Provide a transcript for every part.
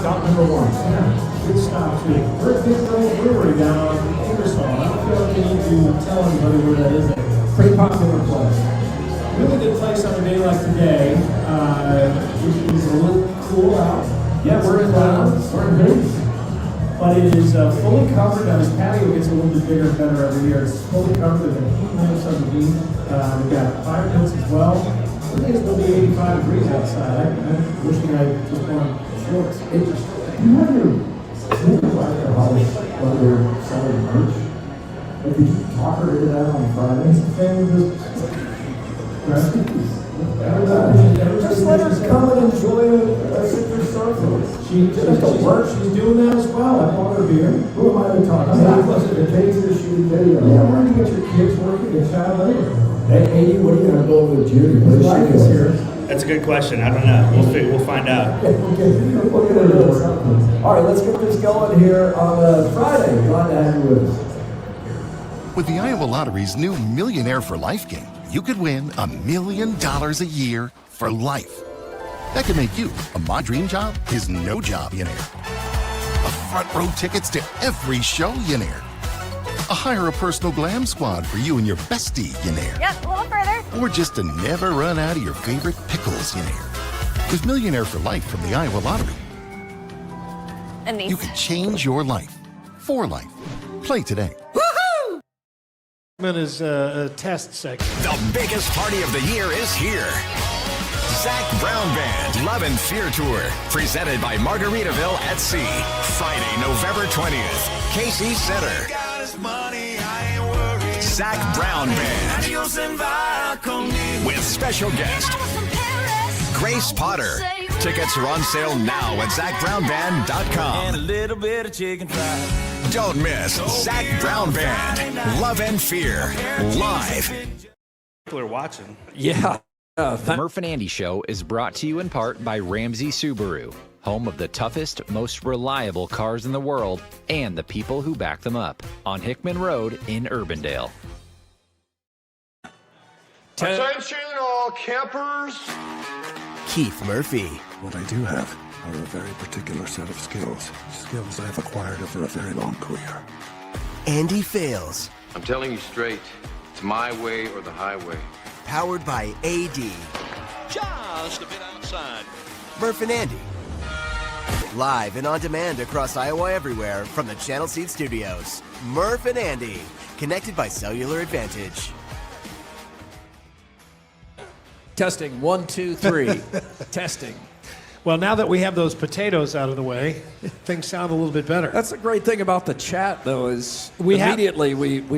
stop number one. Yeah, good stop too. We're at Big Little Brewery down in Ingersoll. I don't feel like we need to tell anybody where that is. Pretty popular place. Really good place on a day like today. It is a little cool out. Yeah, we're in Moines. But it is fully covered. Now this patio gets a little bit bigger and better every year. It's fully covered with a heat lamps underneath. We've got fire pits as well. I think it's going to be 85 degrees outside. I'm wishing I just wanted shorts. You have your wife at home while they're selling merch. Like, did you talk her into that on Fridays? Just let her come and enjoy a citrus surface. She just to work. She's doing that as well. I bought her beer. Who am I to talk about? The kids are shooting video. Yeah, where do you get your kids working at child labor? Hey, what are you going to go with Judy? What like is here? That's a good question. I don't know. We'll find out. All right, let's get this going here on Friday. Glad to have you with us. With the Iowa Lottery's new Millionaire for Life game, you could win $1 million a year for life. That could make you a My Dream Job is No Job-ionaire, a front row tickets to every show-yonaire, a hire a personal glam squad for you and your bestie-yonaire. Yep, a little further. Or just to never run out of your favorite pickles-yonaire. With Millionaire for Life from the Iowa Lottery, And these. you can change your life for life. Play today. Is a test segment. The biggest party of the year is here. Zach Brown Band Love and Fear Tour, presented by Margaritaville at Sea. Friday, November 20th, KC Center. Zach Brown Band with special guest Grace Potter. Tickets are on sale now at ZachBrownBand.com. And a little bit of chicken fried. Don't miss Zach Brown Band Love and Fear live. People are watching. Yeah. The Murph and Andy Show is brought to you in part by Ramsey Subaru, home of the toughest, most reliable cars in the world and the people who back them up, on Hickman Road in Urbandale. Attention all campers. Keith Murphy. What I do have are a very particular set of skills. Skills I've acquired over a very long career. Andy Fails. I'm telling you straight, it's my way or the highway. Powered by AD. Just a bit outside. Murph and Andy. Live and on demand across Iowa everywhere from the Channel Seed Studios. Murph and Andy. Connected by Cellular Advantage. Testing, 1, 2, 3. Testing. Well, now that we have those potatoes out of the way, things sound a little bit better. That's the great thing about the chat, though, is we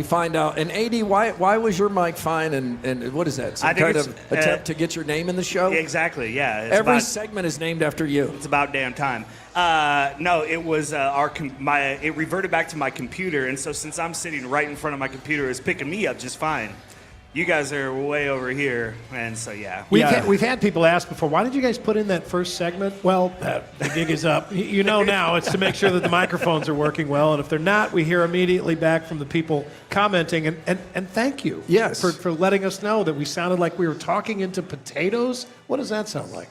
find out. And AD, why was your mic fine? And what is that? Some kind of attempt to get your name in the show? Exactly. Yeah. Every segment is named after you. It's about damn time. No, it was it reverted back to my computer, and so since I'm sitting right in front of my computer, it's picking me up just fine. You guys are way over here, and so yeah. We've had people ask before, why did you guys put in that first segment? Well, the gig is up. You know now it's to make sure that the microphones are working well, and if they're not, we hear immediately back from the people commenting, and thank you for letting us know that we sounded like we were talking into potatoes. What does that sound like?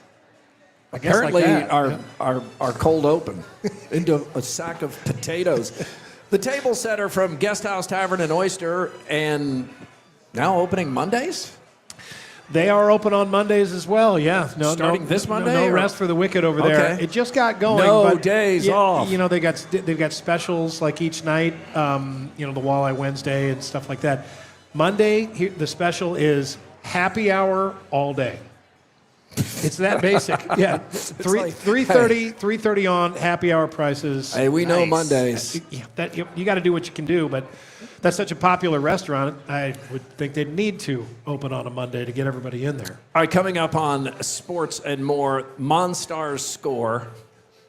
Apparently our cold open into a sack of potatoes. The table setter from Guest House Tavern and Oyster, and now opening Mondays? They are open on Mondays as well, yeah. Starting this Monday? No rest for the wicked over there. Okay. It just got going. No days off. You know, they've got specials like each night, the Walleye Wednesday and stuff like that. Monday, the special is happy hour all day. It's that basic. Yeah. 3:30 on happy hour prices. Hey, we know Mondays. You got to do what you can do, but that's such a popular restaurant, I would think they'd need to open on a Monday to get everybody in there. All right, coming up on Sports and More, Monstars Score,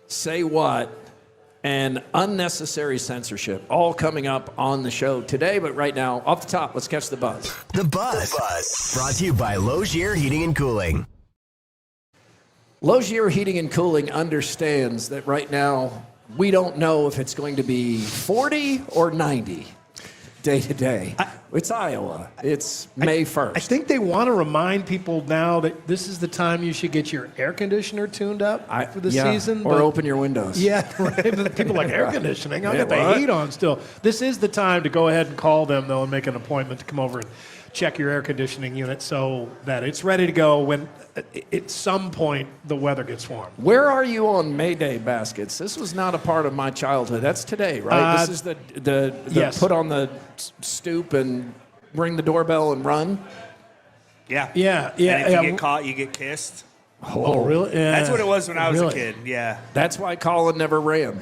Say What, and Unnecessary Censorship, all coming up on the show today. But right now, off the top, let's catch the buzz. The Buzz. Brought to you by Logier Heating and Cooling. Logier Heating and Cooling understands that right now we don't know if it's going to be 40 or 90. day to day. It's Iowa. It's May 1st. I think they want to remind people now that this is the time you should get your air conditioner tuned up for the season. Or open your windows. Yeah, right. But people like air conditioning. I'll get the what? heat on still. This is the time to go ahead and call them, though, and make an appointment to come over and check your air conditioning unit so that it's ready to go when at some point the weather gets warm. Where are you on May Day baskets? This was not a part of my childhood. That's today, right? This is the yes. put on the stoop and ring the doorbell and run? Yeah. Yeah. And if you get caught, you get kissed. Oh, really? Yeah. That's what it was when I was Really? a kid. Yeah. That's why Colin never ran.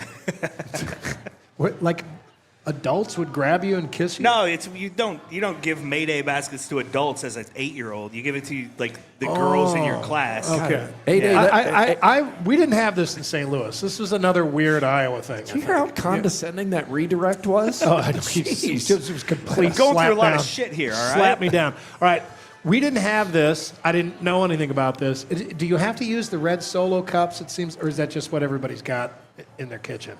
What, like adults would grab you and kiss you? No, you don't give Mayday baskets to adults as an 8-year-old. You give it to like the girls in your class. Okay. We didn't have this in St. Louis. This was another weird Iowa thing. Do you hear how condescending that redirect was? Oh, I know. It was complete. Going slap through a lot down. of shit here, all right? Slap me down. All right. We didn't have this. I didn't know anything about this. Do you have to use the red Solo cups, it seems, or is that just what everybody's got in their kitchen?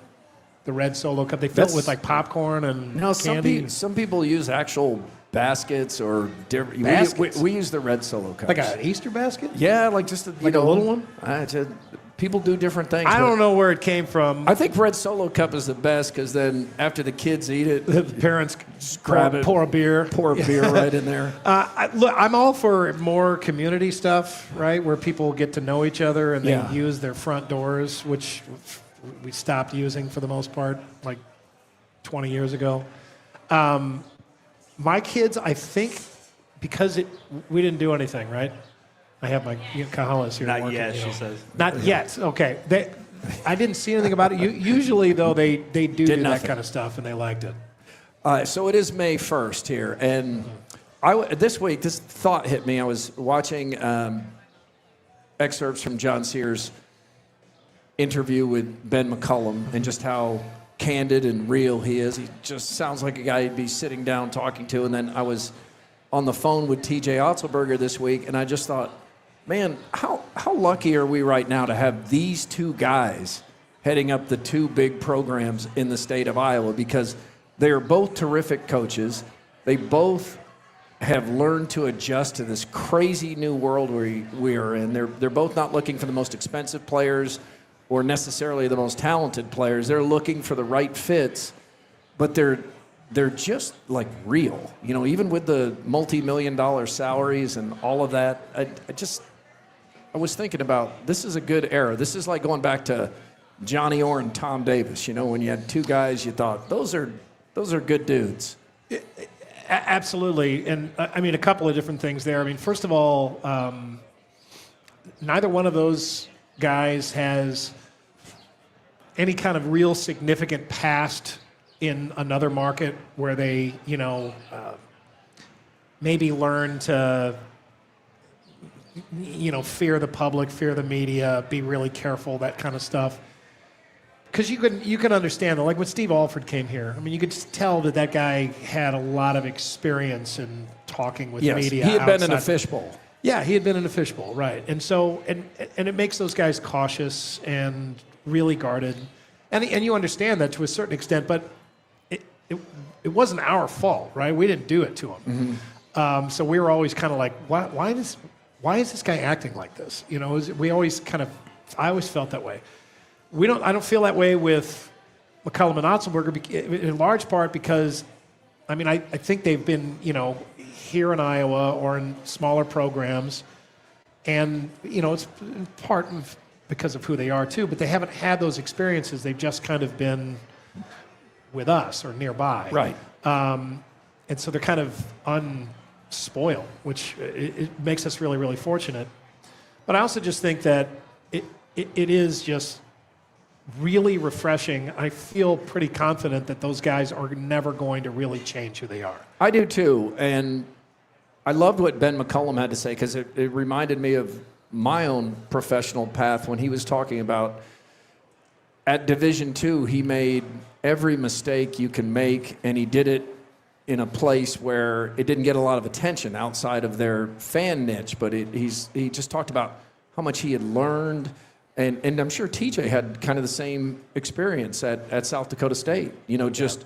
The red Solo cup. They fill it with like popcorn and No, candy. some people use actual baskets or different. Baskets? We use the red Solo cups. Like an Easter basket? Yeah, like just a little one? People do different things. I don't know where it came from. I think red Solo cup is the best because then after the kids eat it, The parents just grab it, pour a beer. pour a beer right in there. Look, I'm all for more community stuff, right, where people get to know each other and they use their front doors, which we stopped using for the most part, like 20 years ago. My kids, I think, because we didn't do anything, right? I have my Kahalas here. Not working, yet, she says. Not yet. Okay. I didn't see anything about it. Usually, though, they do that kind of stuff, and they liked it. So it is May 1st here, and this week, this thought hit me. I was watching excerpts from John Sears' interview with Ben McCullum and just how candid and real he is. He just sounds like a guy you'd be sitting down talking to. And then I was on the phone with TJ Otzelberger this week, and I just thought, man, how lucky are we right now to have these two guys heading up the two big programs in the state of Iowa, because they are both terrific coaches. They both have learned to adjust to this crazy new world we are in. They're both not looking for the most expensive players or necessarily the most talented players. They're looking for the right fits, but they're just like real. You know, even with the multi-million-dollar salaries and all of that, I was thinking about, this is a good era. This is like going back to Johnny Orr and Tom Davis. You know, when you had two guys, you thought those are good dudes. Absolutely. And I mean, a couple of different things there. I mean, first of all, neither one of those guys has any kind of real significant past in another market where they, maybe learn to, fear the public, fear the media, be really careful, that kind of stuff. Because you can understand, like when Steve Alford came here, I mean, you could just tell that guy had a lot of experience in talking with media. He had been in a fishbowl. Yeah, he had been in a fishbowl, right. And so, and it makes those guys cautious and really guarded. And you understand that to a certain extent, but it wasn't our fault, right? We didn't do it to him. Mm-hmm. So we were always kind of like, why is this guy acting like this? I always felt that way. I don't feel that way with McCullum and Otzelberger in large part because, I mean, I think they've been, here in Iowa or in smaller programs, and, it's in part because of who they are too, but they haven't had those experiences. They've just kind of been with us or nearby. Right. And so they're kind of unspoiled, which it makes us really, really fortunate. But I also just think that it is just really refreshing. I feel pretty confident that those guys are never going to really change who they are. I do too, and I loved what Ben McCullum had to say because it reminded me of my own professional path when he was talking about at Division II, he made every mistake you can make, and he did it in a place where it didn't get a lot of attention outside of their fan niche, but he just talked about how much he had learned. And I'm sure TJ had kind of the same experience at South Dakota State. Just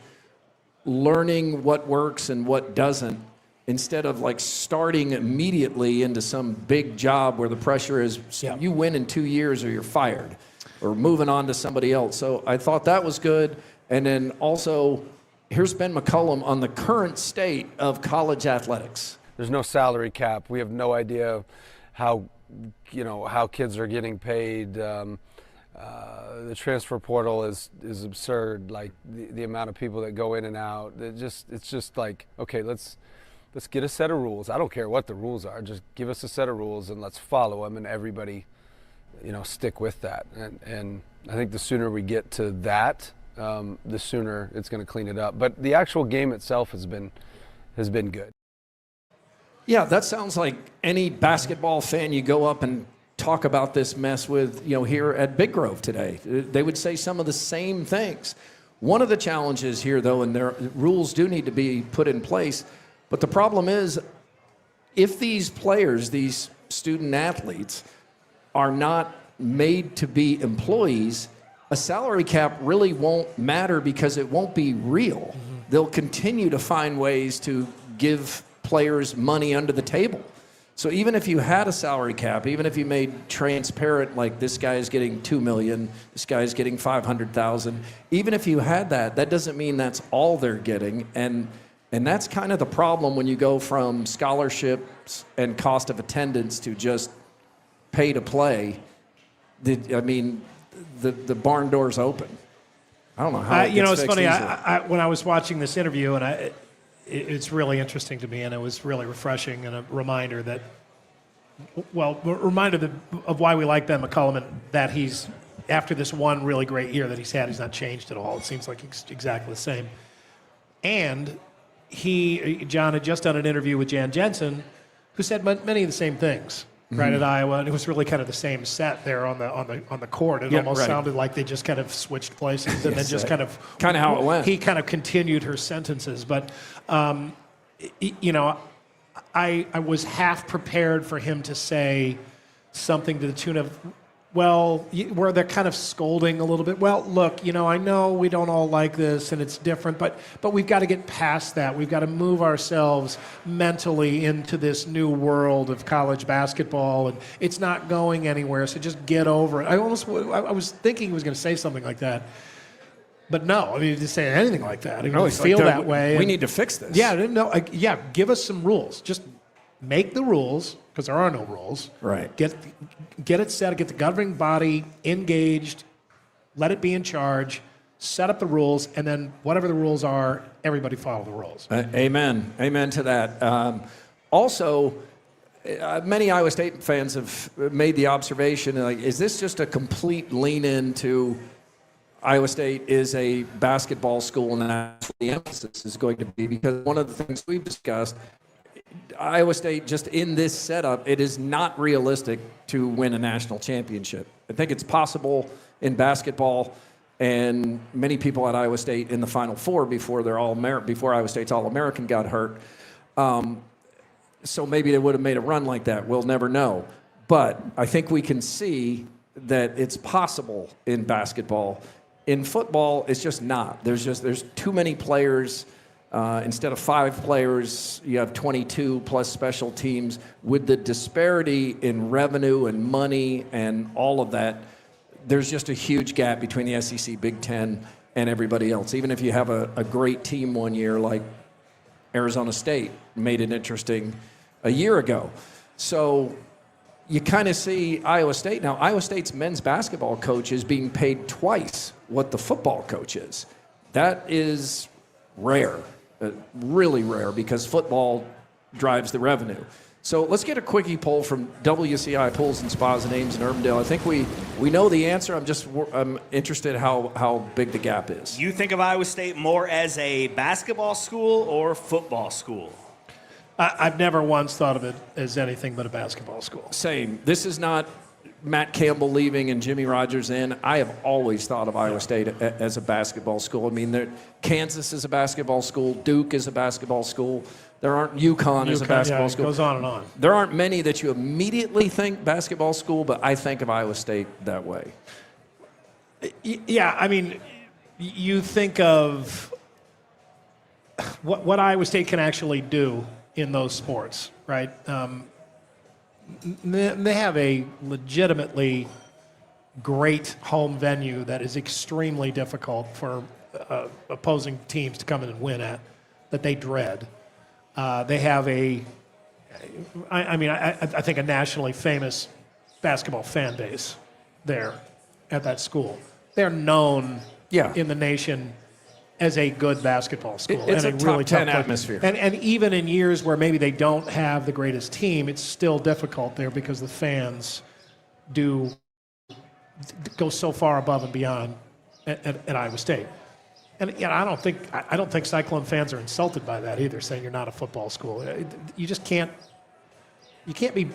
learning what works and what doesn't, instead of like starting immediately into some big job where the pressure is you win in 2 years or you're fired or moving on to somebody else. So I thought that was good. And then also, here's Ben McCullum on the current state of college athletics. There's no salary cap. We have no idea how kids are getting paid. The transfer portal is absurd. Like the amount of people that go in and out. It's just like, okay, let's get a set of rules. I don't care what the rules are. Just give us a set of rules and let's follow them, and everybody, stick with that. And I think the sooner we get to that, the sooner it's going to clean it up. But the actual game itself has been good. Yeah, that sounds like any basketball fan you go up and talk about this mess with, here at Big Grove today. They would say some of the same things. One of the challenges here, though, and their rules do need to be put in place, but the problem is if these players, these student athletes, are not made to be employees, a salary cap really won't matter because it won't be real. Mm-hmm. They'll continue to find ways to give players money under the table. So even if you had a salary cap, even if you made transparent, like this guy is getting $2 million, this guy is getting $500,000, even if you had that, that doesn't mean that's all they're getting. And that's kind of the problem when you go from scholarships and cost of attendance to just pay to play. The barn door's open. I don't know how it gets it's funny. fixed When I was watching this interview, and it's really interesting to me, and it was really refreshing and a reminder of why we like Ben McCullum, and that he's, after this one really great year that he's had, he's not changed at all. It seems like he's exactly the same. And John had just done an interview with Jan Jensen, who said many of the same things. Right at Iowa, and it was really kind of the same set there on the court. It almost sounded like they just kind of switched places, and then just kind of how it went. He kind of continued her sentences, but I was half prepared for him to say something to the tune of, where they're kind of scolding a little bit. Well, look, I know we don't all like this and it's different, but we've got to get past that. We've got to move ourselves mentally into this new world of college basketball, and it's not going anywhere, so just get over it. I was thinking he was going to say something like that. But no, he didn't say anything like that. He feel that way. We need to fix this. Yeah, give us some rules. Just make the rules, because there are no rules. Right. Get it set, get the governing body engaged, let it be in charge, set up the rules, and then whatever the rules are, everybody follow the rules. Amen. Amen to that. Also, many Iowa State fans have made the observation, is this just a complete lean into Iowa State is a basketball school, and that's what the emphasis is going to be? Because one of the things we've discussed, Iowa State, just in this setup, it is not realistic to win a national championship. I think it's possible in basketball, and many people at Iowa State in the Final Four before Iowa State's All-American got hurt. So maybe they would have made a run like that. We'll never know. But I think we can see that it's possible in basketball. In football, it's just not. There's too many players. Instead of 5 players, you have 22 plus special teams. With the disparity in revenue and money and all of that, there's just a huge gap between the SEC, Big Ten, and everybody else. Even if you have a great team one year, like Arizona State made it interesting a year ago. So you kind of see Iowa State. Now, Iowa State's men's basketball coach is being paid twice what the football coach is. That is rare. Really rare, because football drives the revenue. So let's get a quickie poll from WCI Pools and Spas and Ames in Urbandale. I think we know the answer. I'm interested how big the gap is. You think of Iowa State more as a basketball school or football school? I've never once thought of it as anything but a basketball school. Same. This is not Matt Campbell leaving and Jimmy Rogers in. I have always thought of Iowa State as a basketball school. I mean, Kansas is a basketball school. Duke is a basketball school. There aren't UConn is a basketball school. It goes on and on. There aren't many that you immediately think basketball school, but I think of Iowa State that way. Yeah, I mean, you think of what Iowa State can actually do in those sports, right? They have a legitimately great home venue that is extremely difficult for opposing teams to come in and win at, that they dread. They have I think a nationally famous basketball fan base there at that school. They're known in the nation as a good basketball school. It's and a really top 10 tough atmosphere. And even in years where maybe they don't have the greatest team, it's still difficult there because the fans do go so far above and beyond at Iowa State. And I don't think Cyclone fans are insulted by that either, saying you're not a football school. You just can't. You can't be.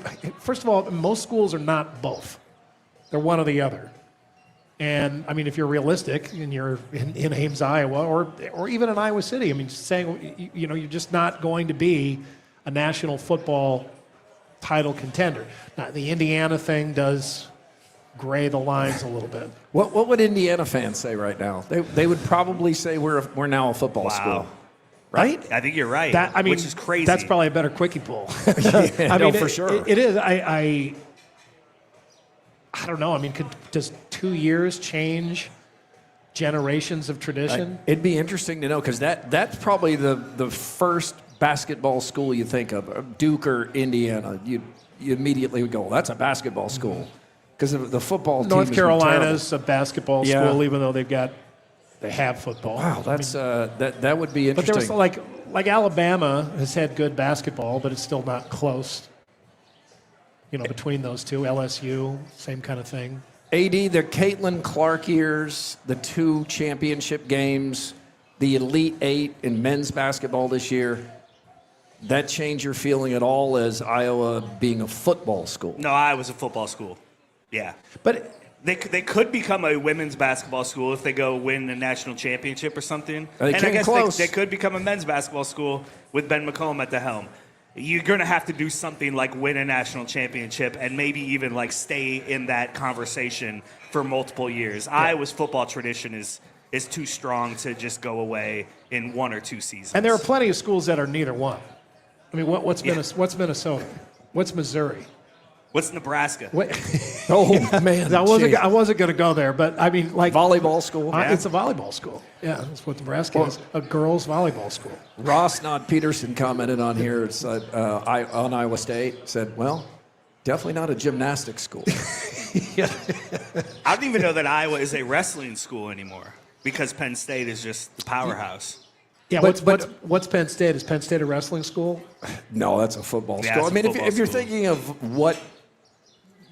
First of all, most schools are not both. They're one or the other. And I mean, if you're realistic and you're in Ames, Iowa, or even in Iowa City, I mean, saying you're just not going to be a national football title contender. Now, the Indiana thing does gray the lines a little bit. What would Indiana fans say right now? They would probably say we're now a football school, right? I think you're right. Which is crazy. That's probably a better Quickie poll. For sure. It is. I don't know. I mean, does 2 years change generations of tradition? It'd be interesting to know, because that's probably the first basketball school you think of, Duke or Indiana. You immediately would go, well, that's a basketball school. Because the football team North has Carolina's a basketball school, even though they have football. Wow, that's that would be interesting. But there was like Alabama has had good basketball, but it's still not close. Between those two, LSU, same kind of thing. AD, the Caitlin Clark years, the 2 championship games, the Elite 8 in men's basketball this year, that change your feeling at all as Iowa being a football school? No, Iowa's a football school. Yeah. But they could become a women's basketball school if they go win a national championship or something. They and came I guess close. They could become a men's basketball school with Ben McCollum at the helm. You're going to have to do something like win a national championship and maybe even like stay in that conversation for multiple years. Yeah. Iowa's football tradition is too strong to just go away in 1 or 2 seasons. And there are plenty of schools that are neither one. I mean, what's Minnesota? What's Missouri? What's Nebraska? Oh man, I wasn't going to go there, but I mean, like volleyball school. It's a volleyball school. Yeah, that's what Nebraska is. A girls' volleyball school. Ross Nod Peterson commented on here. It's on Iowa State. Said, well, definitely not a gymnastics school. Yeah. I don't even know that Iowa is a wrestling school anymore because Penn State is just the powerhouse. Yeah, what's Penn State? Is Penn State a wrestling school? No, that's a football school. I mean, if you're thinking of what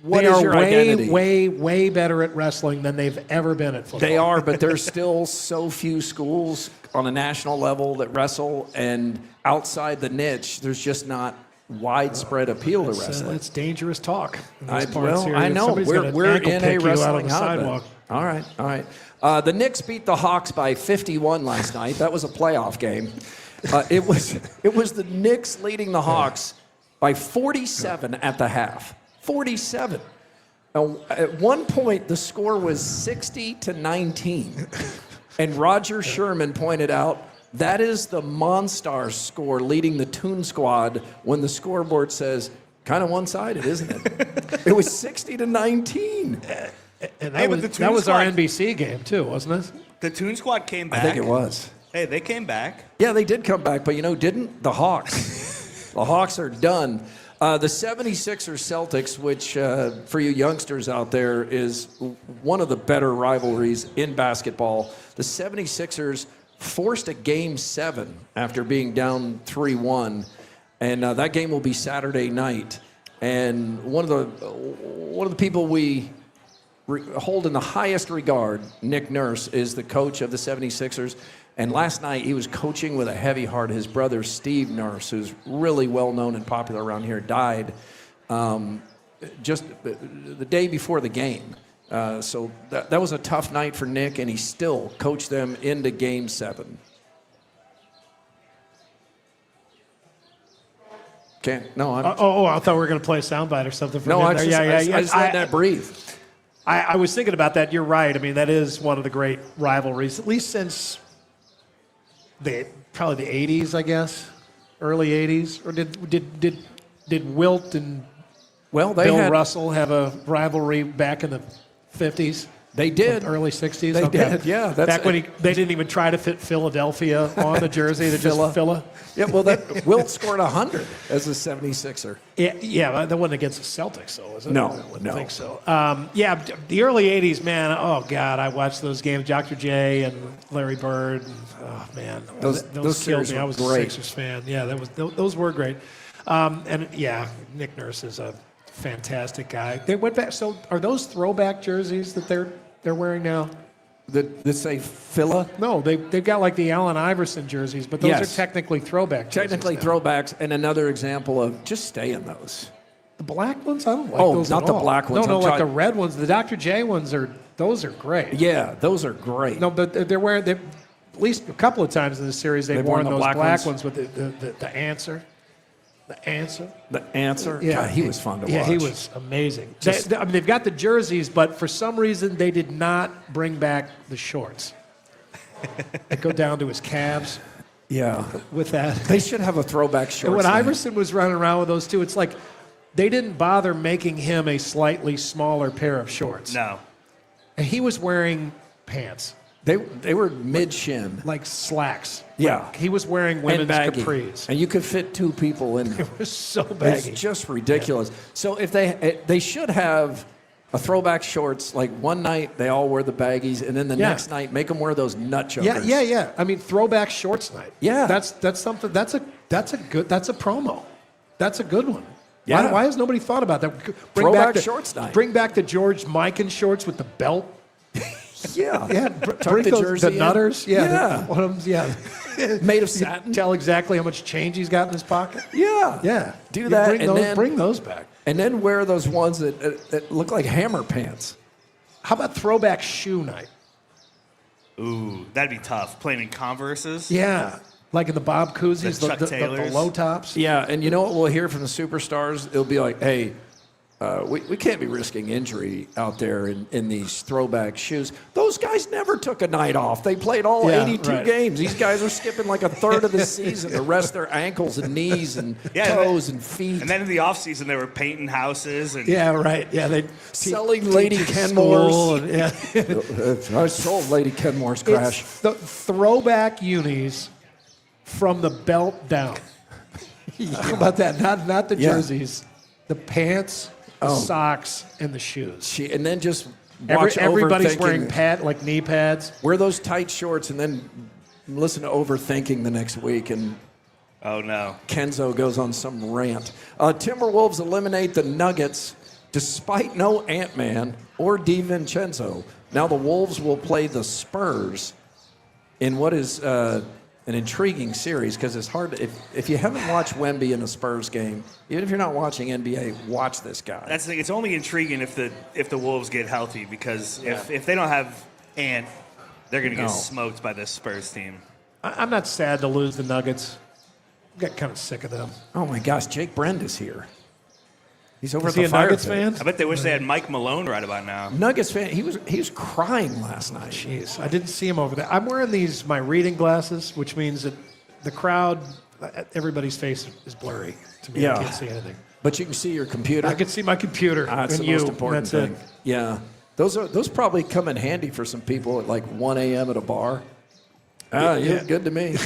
they is are your identity? way better at wrestling than they've ever been at football. They are, but there's still so few schools on a national level that wrestle, and outside the niche, there's just not widespread appeal to wrestling. It's dangerous talk. I know. We're in a wrestling hotbed. All right. The Knicks beat the Hawks by 51 last night. That was a playoff game. It was the Knicks leading the Hawks by 47 at the half. 47. Now, at one point, the score was 60-19. And Roger Sherman pointed out, that is the Monstars Score leading the Toon Squad when the scoreboard says, kind of one-sided, isn't it? It was 60-19. And that was our NBC game, too, wasn't it? The Toon Squad came back. I think it was. Hey, they came back. Yeah, they did come back, but didn't? The Hawks. The Hawks are done. The 76ers Celtics, which for you youngsters out there is one of the better rivalries in basketball. The 76ers forced a Game 7 after being down 3-1, and that game will be Saturday night. And one of the people we hold in the highest regard, Nick Nurse, is the coach of the 76ers. And last night, he was coaching with a heavy heart. His brother, Steve Nurse, who's really well-known and popular around here, died just the day before the game. So that was a tough night for Nick, and he still coached them into Game 7. No, I'm... I thought we were going to play a soundbite or something. No, I just let that breathe. I was thinking about that. You're right. I mean, that is one of the great rivalries, at least since probably the 80s, I guess, early 80s, or did Wilt and Bill Russell have a rivalry back in the 50s? They did. Early 60s? They did, yeah. Back when they didn't even try to fit Philadelphia on the jersey. They just Phila. Yeah, well, Wilt scored 100 as a 76er. Yeah, that wasn't against the Celtics, though, was it? No, I wouldn't think so. The early 80s, man, oh, God, I watched those games. Dr. J and Larry Bird. And, oh, man. Those killed me. I was a Sixers fan. Yeah, those were great. Nick Nurse is a fantastic guy. They went back. So are those throwback jerseys that they're wearing now? That say Phila? No, they've got like the Allen Iverson jerseys, but those are technically throwback jerseys. Technically throwbacks, and another example of just stay in those. The black ones? I don't like those not at the all. black ones. No, like the red ones. The Dr. J ones those are great. Yeah, those are great. No, but they're wearing, at least a couple of times in the series, they've worn those black ones with the answer. The answer? Yeah. God, he was fun to watch. Yeah, he was amazing. They've got the jerseys, but for some reason they did not bring back the shorts. They go down to his calves. Yeah. With that. They should have a throwback shorts. And when Iverson was running around with those two, it's like they didn't bother making him a slightly smaller pair of shorts. No. And he was wearing pants. They were mid-shin. Like slacks. Yeah. Like he was wearing women's capris. And you could fit two people in. It was so baggy. It's just ridiculous. Yeah. So if they should have a throwback shorts, like one night they all wear the baggies, and then the next night make them wear those nut chokers. Yeah. I mean, throwback shorts night. Yeah. That's something, that's a promo. That's a good one. Yeah. Why has nobody thought about that? Throwback shorts night. Bring back the George Mikan shorts with the belt. Yeah. Bring the nutters. Yeah. One of them, made of satin. Tell exactly how much change he's got in his pocket. Yeah. Do that. Bring those back. And then wear those ones that look like hammer pants. How about throwback shoe night? Ooh, that'd be tough. Playing in Converses. Yeah. Like in the Bob Cousy's, the low tops. Yeah, and you know what we'll hear from the superstars? It'll be like, hey, we can't be risking injury out there in these throwback shoes. Those guys never took a night off. They played all 82 games. These guys are skipping like a third of the season to rest their ankles and knees and toes and feet. And then in the offseason, they were painting houses. And they selling Lady Kenmore's. I sold Lady Kenmore's crash. It's the throwback unis from the belt down. How about that? Not the jerseys, the pants. The socks and the shoes. And then just watch everybody's wearing knee pads. Wear those tight shorts and then listen to Overthinking the next week. And oh no, Kenzo goes on some rant. Timberwolves eliminate the Nuggets despite no Ant-Man or DiVincenzo. Now the Wolves will play the Spurs in what is an intriguing series because it's hard to, if you haven't watched Wemby in a Spurs game, even if you're not watching NBA, watch this guy. That's the thing. It's only intriguing if the Wolves get healthy because if they don't have Ant, they're going to get smoked by this Spurs team. I'm not sad to lose the Nuggets. I got kind of sick of them. Oh my gosh, Jake Brenda's here. He's over at the Fire Nuggets fan? I bet they wish they had Mike Malone right about now. Nuggets fan. He was crying last night. Jeez, I didn't see him over there. I'm wearing my reading glasses, which means that the crowd, everybody's face is blurry to me. I can't see anything. But you can see your computer. I can see my computer. That's and the most important thing. It. Yeah, those probably come in handy for some people at like 1 a.m. at a bar. You're good to me.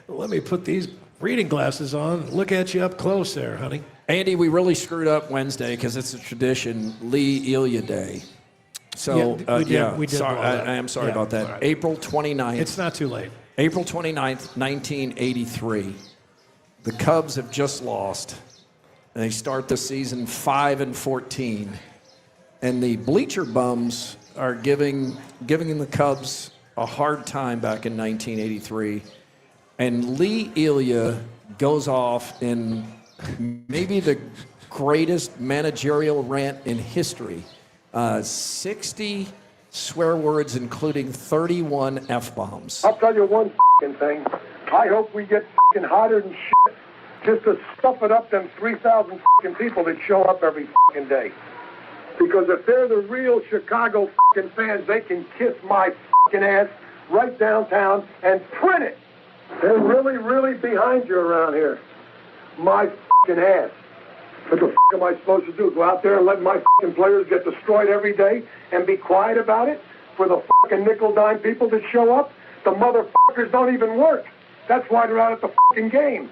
Let me put these reading glasses on and look at you up close there, honey. Andy, we really screwed up Wednesday because it's a tradition, Lee Elia Day. So, we did sorry, I am sorry about that. Right. April 29th. It's not too late. April 29th, 1983. The Cubs have just lost. And they start the season 5-14. And the bleacher bums are giving the Cubs a hard time back in 1983. And Lee Elia goes off in maybe the greatest managerial rant in history. 60 swear words, including 31 F-bombs. I'll tell you one thing. I hope we get hotter than shit just to stuff it up them 3,000 people that show up every day. Because if they're the real Chicago fans, they can kiss my ass right downtown and print it. They're really, really behind you around here. My fucking ass. What the fuck am I supposed to do? Go out there and let my fucking players get destroyed every day and be quiet about it? For the fucking nickel-dime people that show up? The motherfuckers don't even work. That's why they're out at the fucking game.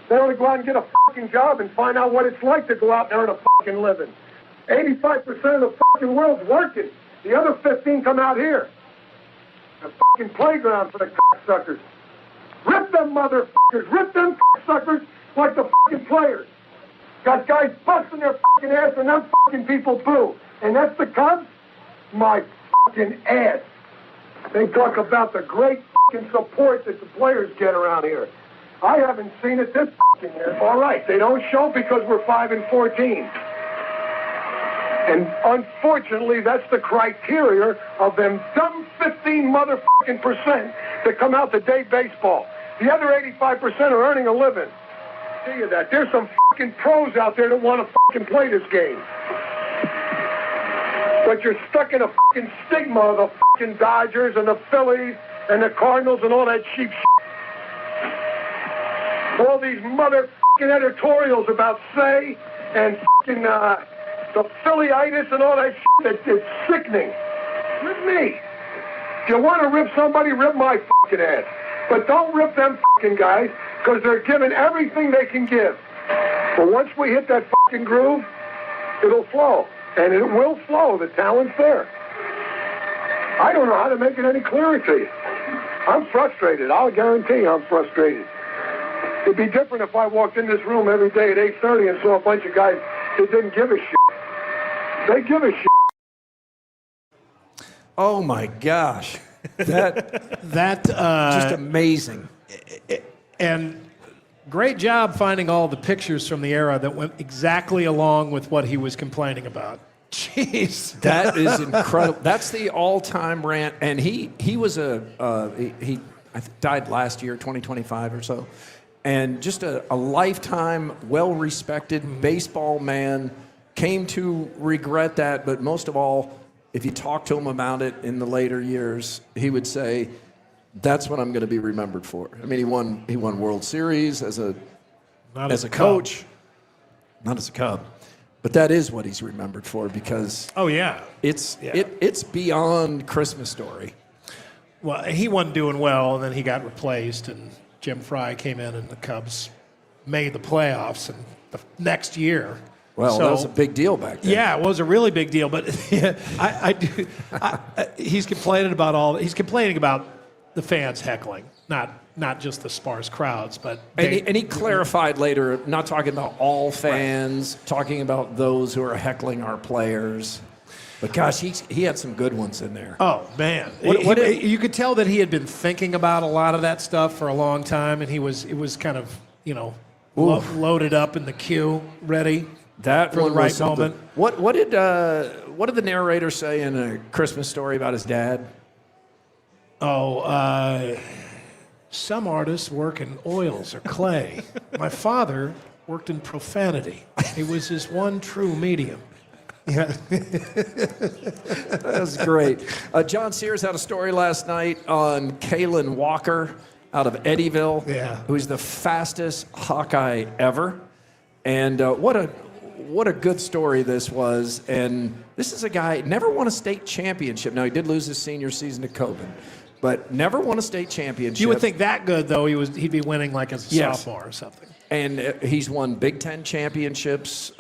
They only go out and get a fucking job and find out what it's like to go out there and a fucking living. 85% of the fucking world's working. The other 15 come out here. A fucking playground for the cocksuckers. Rip them motherfuckers. Rip them cocksuckers like the fucking players. Got guys busting their fucking ass and them fucking people boo. And that's the Cubs? My fucking ass. They talk about the great fucking support that the players get around here. I haven't seen it this fucking year. All right, they don't show because we're 5-14. And unfortunately, that's the criteria of them dumb 15 motherfucking percent that come out to day baseball. The other 85% are earning a living. I'll tell you that. There's some fucking pros out there that want to fucking play this game. But you're stuck in a fucking stigma of the fucking Dodgers and the Phillies and the Cardinals and all that cheap shit. All these motherfucking editorials about say and fucking the Phillyitis and all that shit that is sickening. Rip me. If you want to rip somebody, rip my fucking ass. But don't rip them fucking guys because they're giving everything they can give. But once we hit that fucking groove, it'll flow. And it will flow. The talent's there. I don't know how to make it any clearer to you. I'm frustrated. I'll guarantee you I'm frustrated. It'd be different if I walked in this room every day at 8:30 and saw a bunch of guys that didn't give a shit. They give a shit. Oh my gosh, that just amazing. And great job finding all the pictures from the era that went exactly along with what he was complaining about. Jeez, that is incredible. That's the all-time rant, and he was I think died last year, 2025 or so, and just a lifetime, well-respected baseball man. Came to regret that, but most of all, if you talk to him about it in the later years, he would say, "That's what I'm going to be remembered for." I mean, he won World Series as a coach, not as a Cub, but that is what he's remembered for because it's beyond Christmas Story. Well, he wasn't doing well, and then he got replaced, and Jim Fry came in, and the Cubs made the playoffs, and the next year. Well, that was a big deal back then. Yeah, it was a really big deal. But he's complaining about He's complaining about the fans heckling, not just the sparse crowds, but. And he clarified later, not talking about all fans, talking about those who are heckling our players. But gosh, he had some good ones in there. Oh man, you could tell that he had been thinking about a lot of that stuff for a long time, and it was kind of loaded up in the queue, ready. That for the right moment. What did the narrator say in A Christmas Story about his dad? Oh, some artists work in oils or clay. My father worked in profanity. It was his one true medium. Yeah. That was great. John Sears had a story last night on Kalen Walker out of Eddyville, who's the fastest Hawkeye ever. And what a good story this was. And this is a guy, never won a state championship. Now, he did lose his senior season to COVID, but never won a state championship. You would think that good, though, he'd be winning like as a sophomore or something. And he's won Big Ten championships,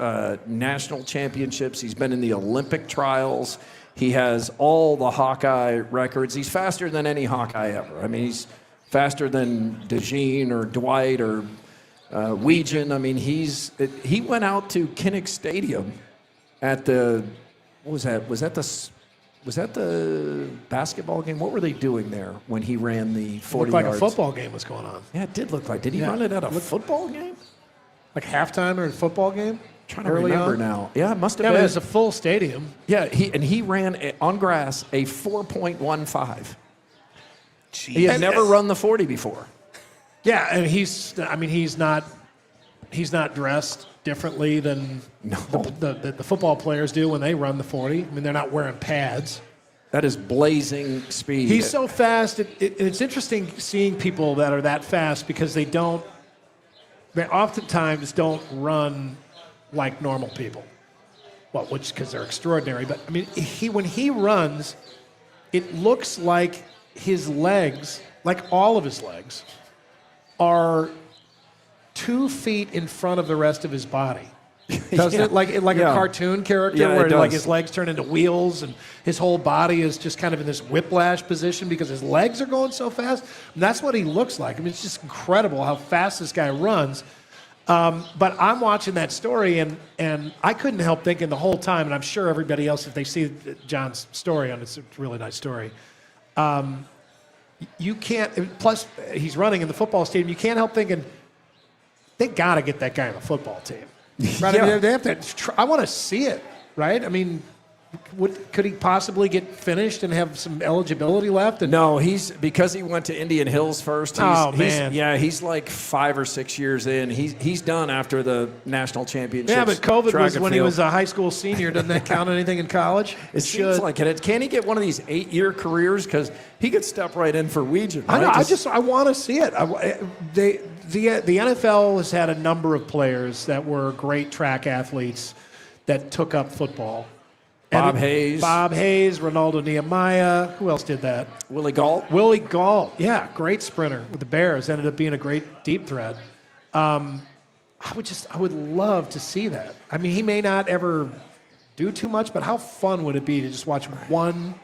national championships. He's been in the Olympic trials. He has all the Hawkeye records. He's faster than any Hawkeye ever. I mean, he's faster than DeJean or Dwight or Weegan. I mean, he went out to Kinnick Stadium at the, what was that? Was that the basketball game? What were they doing there when he ran the 40 yards? It looked like a football game was going on. Yeah, it did look like. Did he run it at a football game? Like halftime or a football game? Trying to remember now. Yeah, it must have been. Yeah, it was a full stadium. Yeah, he ran on grass a 4.15. He had never run the 40 before. Yeah, and he's not dressed differently than the football players do when they run the 40. I mean, they're not wearing pads. That is blazing speed. He's so fast. It's interesting seeing people that are that fast because they oftentimes don't run like normal people. Well, which because they're extraordinary. But I mean, when he runs, it looks like his legs, like all of his legs, are 2 feet in front of the rest of his body. Doesn't it? Like a cartoon character where like his legs turn into wheels and his whole body is just kind of in this whiplash position because his legs are going so fast. And that's what he looks like. I mean, it's just incredible how fast this guy runs. But I'm watching that story and I couldn't help thinking the whole time, and I'm sure everybody else, if they see John's story, and it's a really nice story, you can't, plus he's running in the football stadium, you can't help thinking, they got to get that guy on the football team. Right? I mean, they have to. I want to see it. Right? I mean, could he possibly get finished and have some eligibility left? No, because he went to Indian Hills first. Man. He's like 5 or 6 years in. He's done after the national championship. Yeah, but COVID was when he was a high school senior. Doesn't that count anything in college? It seems like it. Can he get one of these 8-year careers? Because he could step right in for Weegan. Right? I want to see it. The NFL has had a number of players that were great track athletes that took up football. Bob Hayes, Ronaldo Nehemiah. Who else did that? Willie Gault. Willie Gault, yeah, great sprinter with the Bears. Ended up being a great deep threat. I would love to see that. I mean, he may not ever do too much, but how fun would it be to just watch one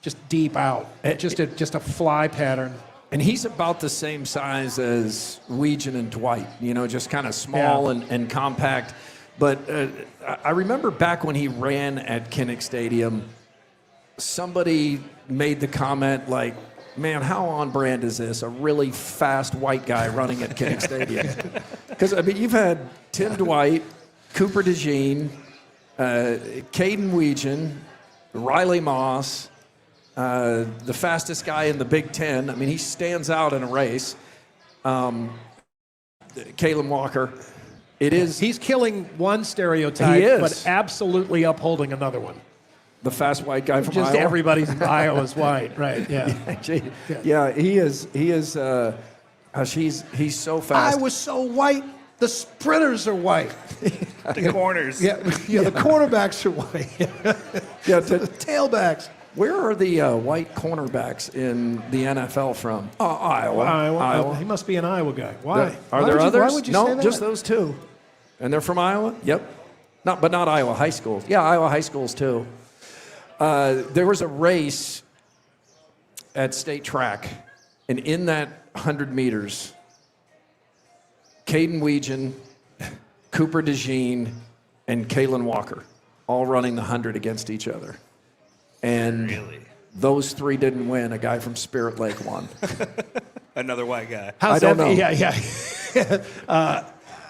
just deep out, just a fly pattern. And he's about the same size as Weegan and Dwight, just kind of small and compact. But I remember back when he ran at Kinnick Stadium, somebody made the comment like, man, how on brand is this? A really fast white guy running at Kinnick Stadium. Because, I mean, you've had Tim Dwight, Cooper DeJean, Caden Weegan, Riley Moss, the fastest guy in the Big Ten. I mean, he stands out in a race. Kalen Walker. He's killing one stereotype, but absolutely upholding another one. The fast white guy from Iowa. Just everybody's in Iowa is white, right? Yeah. He is. He's so fast. I was so white. The sprinters are white. The corners. The cornerbacks are white. The tailbacks. Where are the white cornerbacks in the NFL from? Iowa. He must be an Iowa guy. Why? Are there others? Why would you say that? Just those two. And they're from Iowa? Yep. But not Iowa high schools. Yeah, Iowa high schools too. There was a race at state track, and in that 100 meters, Caden Weegan, Cooper DeJean, and Kalen Walker all running the 100 against each other. And those three didn't win. A guy from Spirit Lake won. Another white guy. I don't know. Yeah.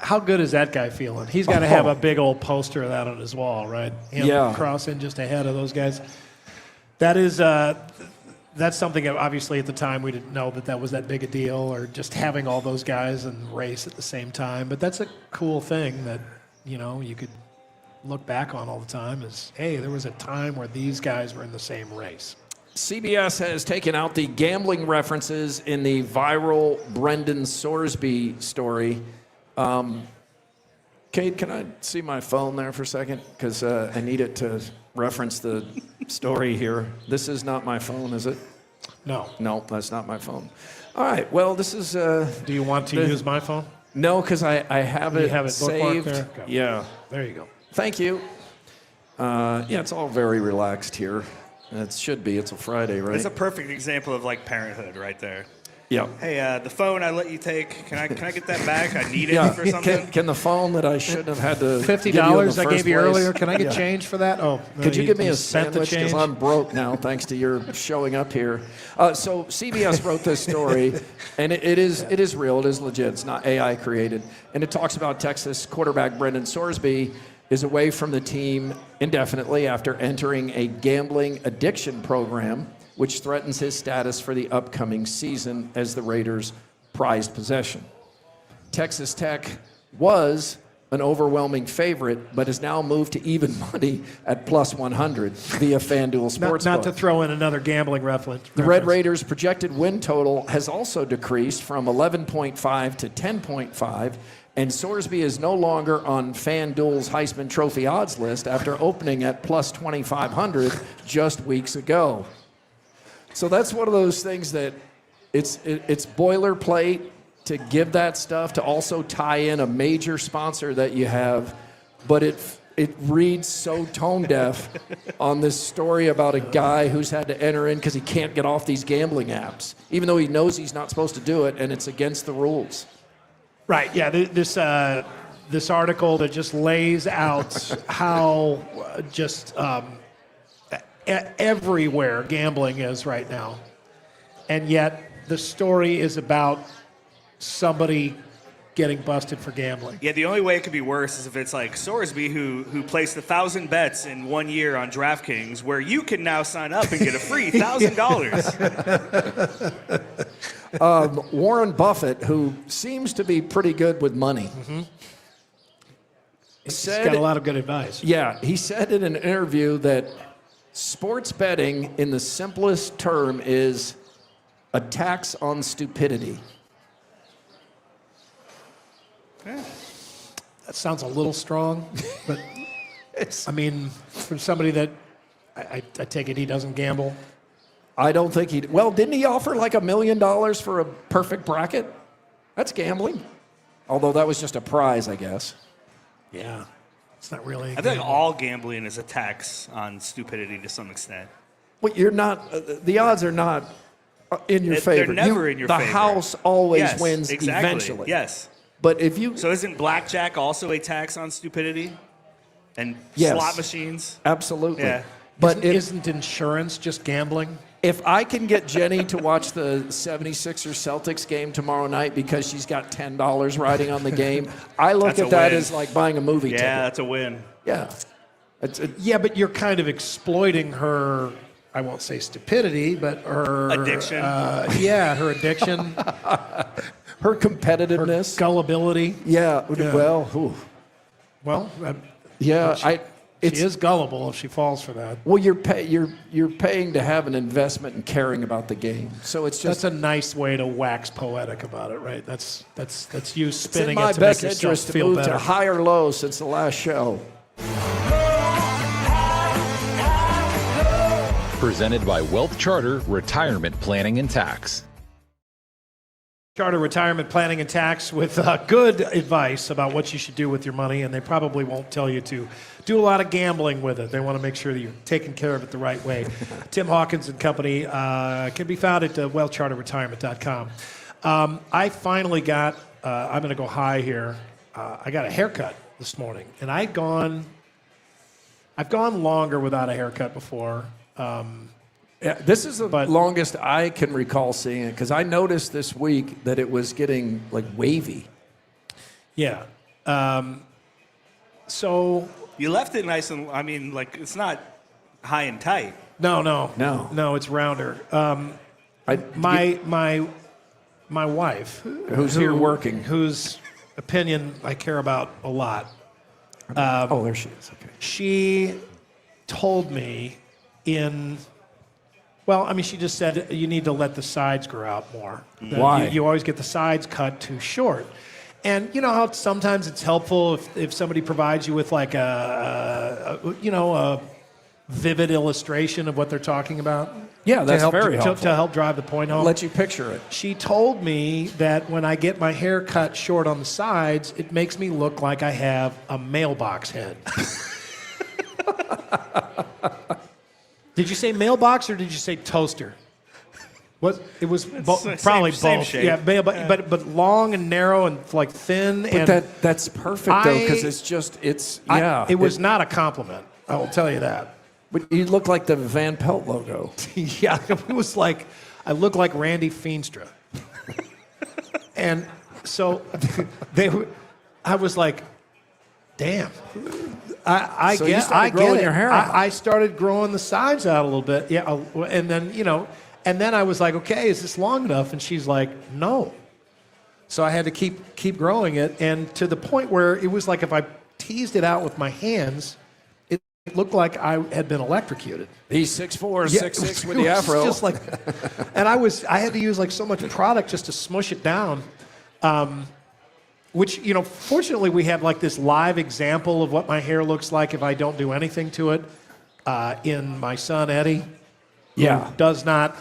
How good is that guy feeling? He's got to have a big old poster of that on his wall, right? Him crossing just ahead of those guys. That is, that's something that obviously at the time we didn't know that was that big a deal, or just having all those guys and race at the same time. But that's a cool thing that, you could look back on all the time is, hey, there was a time where these guys were in the same race. CBS has taken out the gambling references in the viral Brendan Sorsby story. Kate, can I see my phone there for a second? Because I need it to reference the story here. This is not my phone, is it? No. No, that's not my phone. All right, well, this is... Do you want to use my phone? No, because I have it, you have it saved. There? Yeah. There you go. Thank you. It's all very relaxed here. It should be. It's a Friday, right? It's a perfect example of like parenthood right there. Yeah. Hey, the phone I let you take, can I get that back? I need it for something. Can the phone that I shouldn't have had to $50 I gave you earlier, can I get change for that? Oh, could you give me a sandwich? Because I'm broke now, thanks to your showing up here. So CBS wrote this story, and it is real. It is legit. It's not AI created. And it talks about Texas quarterback Brendan Sorsby is away from the team indefinitely after entering a gambling addiction program, which threatens his status for the upcoming season as the Raiders' prized possession. Texas Tech was an overwhelming favorite, but has now moved to even money at plus 100 via FanDuel Sportsbook. Not to throw in another gambling reference. The Red Raiders' projected win total has also decreased from 11.5 to 10.5, and Sorsby is no longer on FanDuel's Heisman Trophy odds list after opening at plus 2,500 just weeks ago. So that's one of those things that it's boilerplate to give that stuff, to also tie in a major sponsor that you have, but it reads so tone deaf on this story about a guy who's had to enter in because he can't get off these gambling apps, even though he knows he's not supposed to do it and it's against the rules. Right. Yeah. This article that just lays out how just everywhere gambling is right now, and yet the story is about somebody getting busted for gambling. Yeah, the only way it could be worse is if it's like Sorsby who placed 1,000 bets in 1 year on DraftKings, where you can now sign up and get a free $1,000. Warren Buffett, who seems to be pretty good with money, He's got a lot of good advice. Yeah, he said in an interview that sports betting, in the simplest term, is a tax on stupidity. That sounds a little strong, but I mean, from somebody that I take it he doesn't gamble. I don't think he. Well, didn't he offer like $1 million for a perfect bracket? That's gambling. Although that was just a prize, I guess. Yeah, it's not really. I think all gambling is a tax on stupidity to some extent. Well, you're not. The odds are not in your favor. They're never in your favor. The house always wins exactly. eventually. Yes. But if you. So isn't blackjack also a tax on stupidity? And Yes. slot machines? Absolutely. Yeah. But isn't insurance just gambling? If I can get Jenny to watch the 76ers Celtics game tomorrow night because she's got $10 riding on the game, I look That's at that win. as like buying a movie ticket. Yeah, that's a win. Yeah. Yeah, but you're kind of exploiting her, I won't say stupidity, but her addiction. Her addiction. Her competitiveness. Her gullibility. Yeah. Well, she is gullible if she falls for that. Well, you're paying to have an investment and caring about the game. So it's just that's a nice way to wax poetic about it, right? That's you it's spinning in my it to best make yourself interest to feel move better. to high or low since the last show. Presented by Wealth Charter Retirement Planning and Tax. Charter Retirement Planning and Tax with good advice about what you should do with your money, and they probably won't tell you to do a lot of gambling with it. They want to make sure that you're taking care of it the right way. Tim Hawkins and Company can be found at wealthcharterretirement.com. I finally got, I'm going to go high here, I got a haircut this morning, and I've gone longer without a haircut before. Yeah, this is the longest I can recall seeing it, because I noticed this week that it was getting like wavy. Yeah. So you left it nice and it's not high and tight. No, it's rounder. My wife, who's here working, whose opinion I care about a lot. There she is. Okay. She told me she just said you need to let the sides grow out more. Why? You always get the sides cut too short. And you know how sometimes it's helpful if somebody provides you with like a vivid illustration of what they're talking about? Yeah, that's very helpful. To help drive the point home. Let you picture it. She told me that when I get my hair cut short on the sides, it makes me look like I have a mailbox head. Did you say mailbox or did you say toaster? It was probably both. Shape. Yeah, but long and narrow and like thin. But that's perfect though, because it was not a compliment. I will tell you that. But you look like the Van Pelt logo. Yeah, it was like I look like Randy Feenstra. And so I was like, damn. I get it. Your hair out. I started growing the sides out a little bit. Yeah, and then I was like, okay, is this long enough? And she's like, no. So I had to keep growing it, and to the point where it was like if I teased it out with my hands, it looked like I had been electrocuted. He's 6'4", 6'6" with the afro. Just like, and I had to use like so much product just to smush it down. Which, fortunately we have like this live example of what my hair looks like if I don't do anything to it in my son Eddie. Yeah. Who does not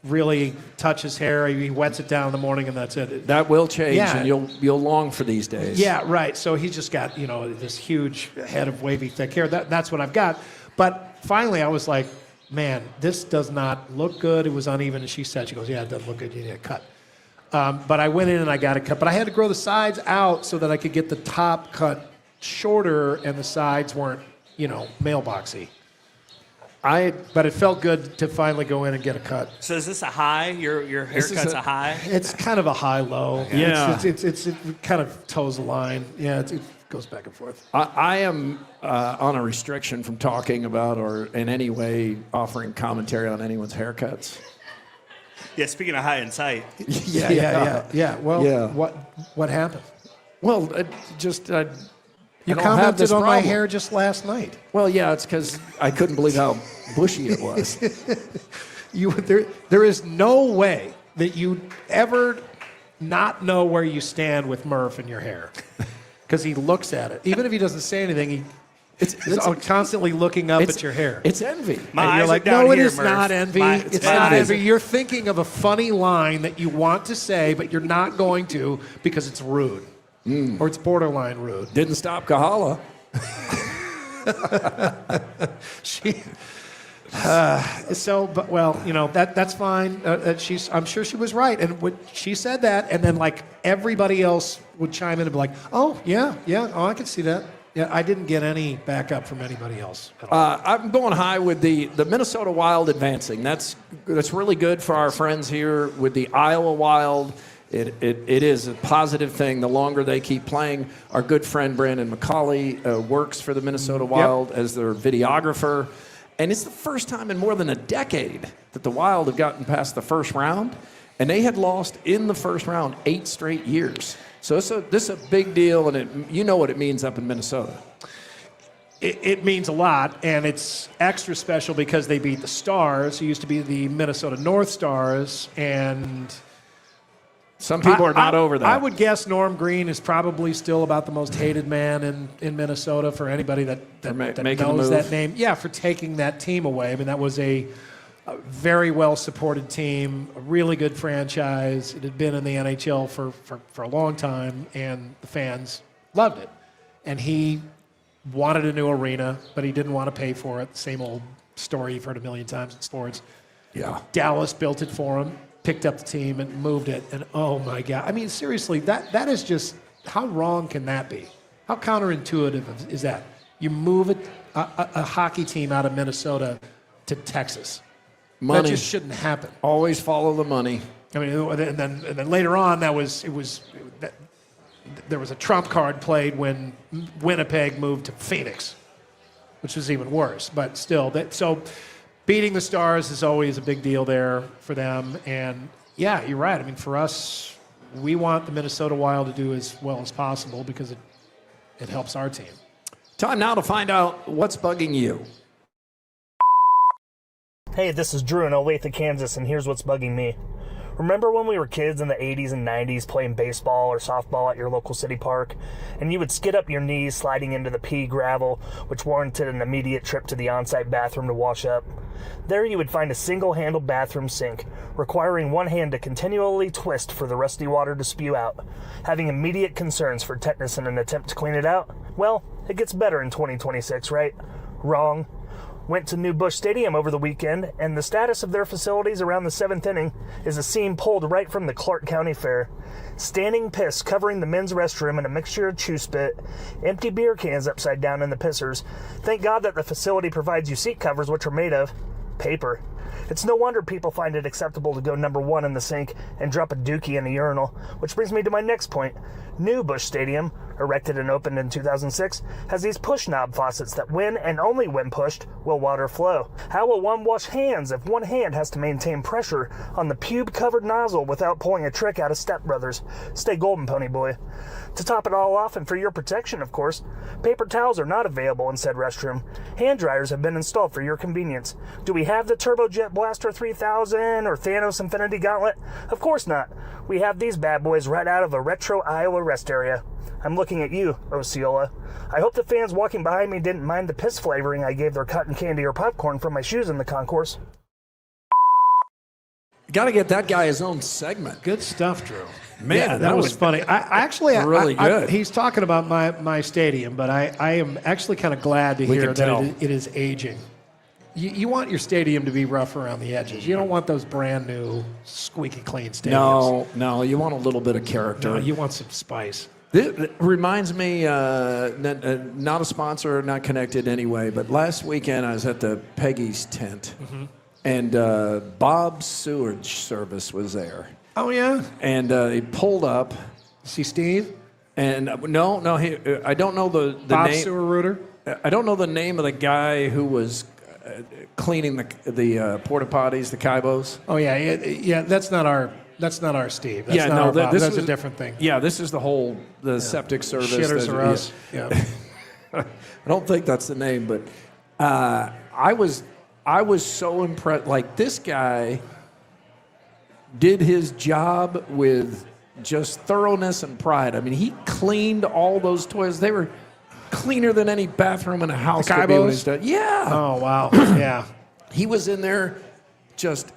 really touch his hair. He wets it down in the morning and that's it. That will change, and you'll long for these days. Yeah, right. So he's just got, this huge head of wavy thick hair. That's what I've got. But finally I was like, man, this does not look good. It was uneven. And she said, it doesn't look good. You need a cut. But I went in and I got it cut. But I had to grow the sides out so that I could get the top cut shorter and the sides weren't, mailboxy. But it felt good to finally go in and get a cut. So is this a high? Your haircut's a high? It's kind of a high-low. Yeah. It kind of toes the line. Yeah, it goes back and forth. I am on a restriction from talking about or in any way offering commentary on anyone's haircuts. Yeah, speaking of high and tight. Yeah. Well, what happened? Well, you commented on my hair just last night. Well, yeah, it's because I couldn't believe how bushy it was. There is no way that you ever not know where you stand with Murph in your hair, because he looks at it. Even if he doesn't say anything, He's constantly looking up at your hair. It's envy. My you're eyes like, are down no, it here, is Murph. not envy. It's not envy. You're thinking of a funny line that you want to say, but you're not going to because it's rude. Or it's borderline rude. Didn't stop Kahala. That's fine. I'm sure she was right. And she said that, and then like everybody else would chime in and be like, oh, yeah, I can see that. Yeah, I didn't get any backup from anybody else at all. I'm going high with the Minnesota Wild advancing. That's really good for our friends here with the Iowa Wild. It is a positive thing. The longer they keep playing, our good friend Brandon McCauley works for the Minnesota Wild as their videographer. And it's the first time in more than a decade that the Wild have gotten past the first round. And they had lost in the first round 8 straight years. So this is a big deal, and you know what it means up in Minnesota. It means a lot, and it's extra special because they beat the Stars, who used to be the Minnesota North Stars, and some people are not over that. I would guess Norm Green is probably still about the most hated man in Minnesota for anybody that knows that name. Yeah, for taking that team away. I mean, that was a very well-supported team, a really good franchise. It had been in the NHL for a long time, and the fans loved it. And he wanted a new arena, but he didn't want to pay for it. Same old story you've heard a million times in sports. Yeah. Dallas built it for him, picked up the team, and moved it. And oh my God, I mean, seriously, that is just, how wrong can that be? How counterintuitive is that? You move a hockey team out of Minnesota to Texas. Money. That just shouldn't happen. Always follow the money. I mean, and then later on, there was a trump card played when Winnipeg moved to Phoenix, which was even worse. But still, so beating the Stars is always a big deal there for them. And yeah, you're right. I mean, for us, we want the Minnesota Wild to do as well as possible because it helps our team. Time now to find out what's bugging you. Hey, this is Drew in Olathe, Kansas, and here's what's bugging me. Remember when we were kids in the 80s and 90s playing baseball or softball at your local city park, and you would skid up your knees sliding into the pea gravel, which warranted an immediate trip to the on-site bathroom to wash up? There you would find a single-handled bathroom sink, requiring one hand to continually twist for the rusty water to spew out. Having immediate concerns for tetanus in an attempt to clean it out? Well, it gets better in 2026, right? Wrong. Went to New Busch Stadium over the weekend, and the status of their facilities around the 7th inning is a scene pulled right from the Clark County Fair. Standing piss covering the men's restroom in a mixture of chew spit, empty beer cans upside down in the pissers. Thank God that the facility provides you seat covers, which are made of paper. It's no wonder people find it acceptable to go number 1 in the sink and drop a dookie in the urinal, which brings me to my next point. New Busch Stadium, erected and opened in 2006, has these push knob faucets that when and only when pushed will water flow. How will one wash hands if one hand has to maintain pressure on the pube-covered nozzle without pulling a trick out of Step Brothers? Stay golden, pony boy. To top it all off, and for your protection, of course, paper towels are not available in said restroom. Hand dryers have been installed for your convenience. Do we have the Turbojet Blaster 3000 or Thanos Infinity Gauntlet? Of course not. We have these bad boys right out of a retro Iowa rest area. I'm looking at you, Osceola. I hope the fans walking behind me didn't mind the piss flavoring I gave their cotton candy or popcorn from my shoes in the concourse. Got to get that guy his own segment. Good stuff, Drew. Man, yeah, that was funny. I actually, really good. He's talking about my stadium, but I am actually kind of glad to hear that it is aging. You want your stadium to be rough around the edges. You don't want those brand new, squeaky clean stadiums. No, you want a little bit of character. No, you want some spice. This reminds me, not a sponsor, not connected anyway, but last weekend I was at the Peggy's tent, and Bob's Sewage Service was there. Oh, yeah? And he pulled up. See Steve? And no, I don't know the Bob name. Sewer Rooter? I don't know the name of the guy who was cleaning the porta potties, the kibos. Oh yeah. That's not our Steve. That's not our Bob. That's a different thing. Yeah, this is the septic service. Shitters are us. Yeah. I don't think that's the name, but I was so impressed. Like, this guy did his job with just thoroughness and pride. I mean, he cleaned all those toilets. They were cleaner than any bathroom in a house could be when he's done. Yeah. Oh, wow. Yeah. He was in there just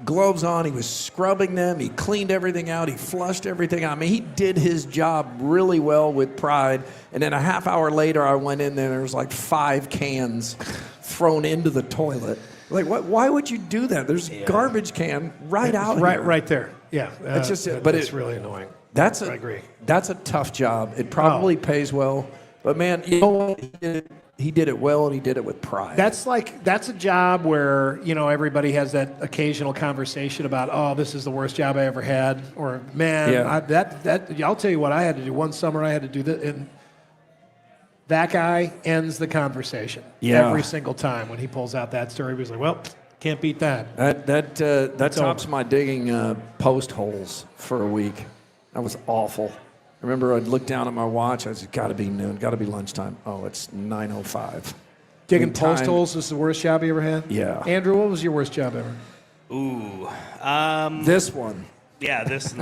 gloves on. He was scrubbing them. He cleaned everything out. He flushed everything out. I mean, he did his job really well with pride. And then a half hour later, I went in there, and there was like 5 cans thrown into the toilet. Like, what? Why would you do that? There's a garbage can right out here. Right there. Yeah. It's just, it's really annoying. I agree. That's a tough job. It probably pays well. But, man, you know what? He did it well, and he did it with pride. That's a job where, everybody has that occasional conversation about, oh, this is the worst job I ever had, or, man, I'll tell you what I had to do. One summer I had to do that, and that guy ends the conversation every single time when he pulls out that story. He was like, well, can't beat that. That tops my digging post holes for a week. That was awful. I remember I'd look down at my watch. I said, got to be noon, got to be lunchtime. Oh, it's 9:05. Digging post holes is the worst job you ever had? Yeah. Andrew, what was your worst job ever? Ooh. This one. Yeah, this.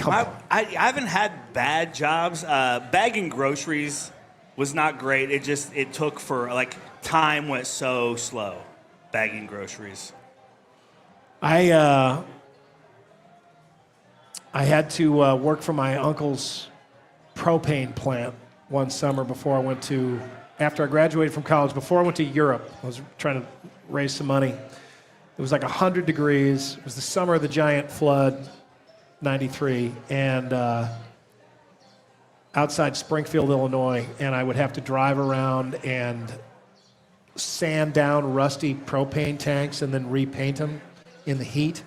I haven't had bad jobs. Bagging groceries was not great. It took time went so slow. Bagging groceries. I had to work for my uncle's propane plant one summer after I graduated from college, before I went to Europe. I was trying to raise some money. It was like 100 degrees. It was the summer of the giant flood, 93, and outside Springfield, Illinois, and I would have to drive around and sand down rusty propane tanks and then repaint them in the heat.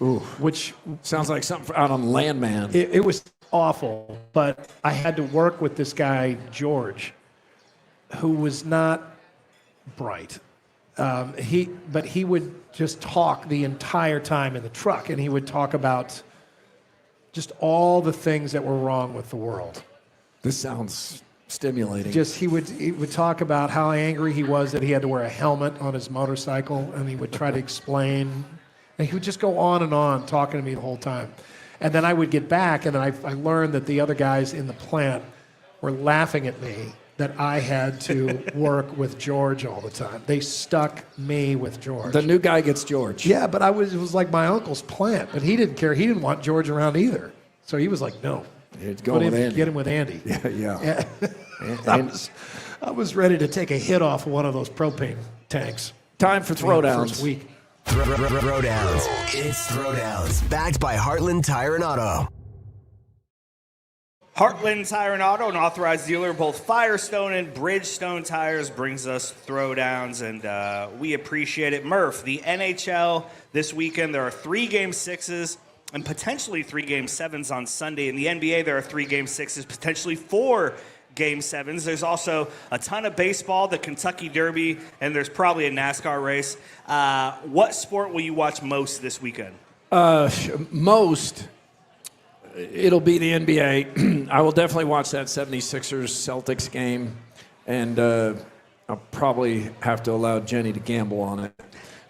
Ooh, which sounds like something out on Landman. It was awful, but I had to work with this guy, George, who was not bright. But he would just talk the entire time in the truck, and he would talk about just all the things that were wrong with the world. This sounds stimulating. He would talk about how angry he was that he had to wear a helmet on his motorcycle, and he would try to explain. And he would just go on and on talking to me the whole time. And then I would get back, and then I learned that the other guys in the plant were laughing at me that I had to work with George all the time. They stuck me with George. The new guy gets George. Yeah, but it was like my uncle's plant, but he didn't care. He didn't want George around either. So he was like, no. Get him with Andy. Yeah. I was ready to take a hit off of one of those propane tanks. Time for Throwdowns. First week. Throwdowns. It's Throwdowns. Backed by Heartland Tire and Auto. Heartland Tire and Auto, an authorized dealer of both Firestone and Bridgestone tires, brings us Throwdowns, and we appreciate it. Murph, the NHL this weekend, there are 3 Game 6s and potentially 3 Game 7s on Sunday. In the NBA, there are 3 Game 6s, potentially 4 Game 7s. There's also a ton of baseball, the Kentucky Derby, and there's probably a NASCAR race. What sport will you watch most this weekend? Most, it'll be the NBA. I will definitely watch that 76ers-Celtics game, and I'll probably have to allow Jenny to gamble on it.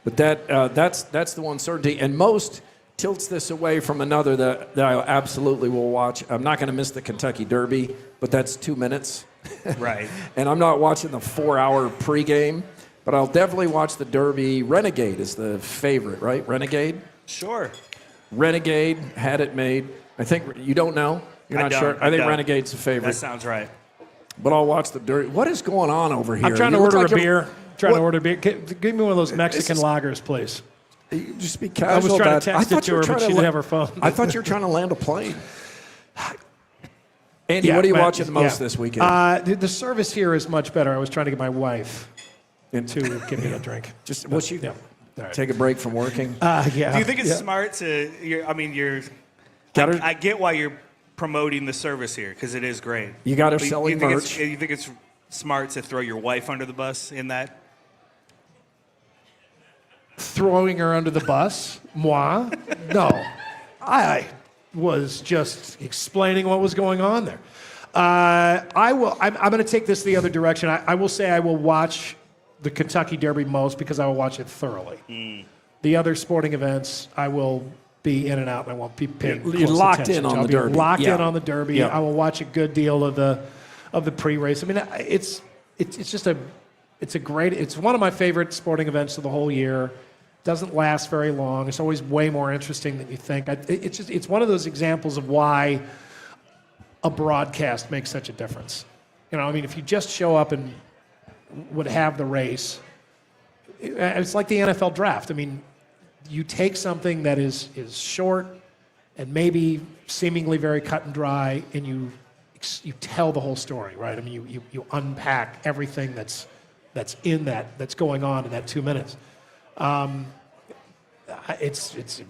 But that's the one certainty. And most tilts this away from another that I absolutely will watch. I'm not going to miss the Kentucky Derby, but that's 2 minutes. Right. And I'm not watching the 4-hour pregame, but I'll definitely watch the Derby. Renegade is the favorite, right? Renegade? Sure. Renegade had it made. I think you don't know. You're not sure. I think Renegade's the favorite. That sounds right. But I'll watch the Derby. What is going on over here? I'm trying to order a beer. Trying to order a beer. Give me one of those Mexican lagers, please. Just be casual. I was trying to I text it thought to you her, were but she trying to didn't have her phone. I thought you were trying to land a plane. Andy, what are you watching the most this weekend? The service here is much better. I was trying to get my wife to give me a drink. Just will she right. take a break from working? Yeah. Do you think it's smart to? I get why you're promoting the service here because it is great. You got her But selling merch. You think it's smart to throw your wife under the bus in that? Throwing her under the bus? Moi? No. I was just explaining what was going on there. I'm going to take this the other direction. I will say I will watch the Kentucky Derby most because I will watch it thoroughly. The other sporting events, I will be in and out, and I won't be paying You're close locked attention in on to. the Derby. I'll be locked Yeah. in on the Derby. Yeah. I will watch a good deal of the pre-race. I mean, it's just it's one of my favorite sporting events of the whole year. Doesn't last very long. It's always way more interesting than you think. It's one of those examples of why a broadcast makes such a difference. You know, I mean, if you just show up and would have the race, it's like the NFL draft. I mean, you take something that is short and maybe seemingly very cut and dry, and you tell the whole story, right? I mean, you unpack everything that's that's going on in that 2 minutes. It's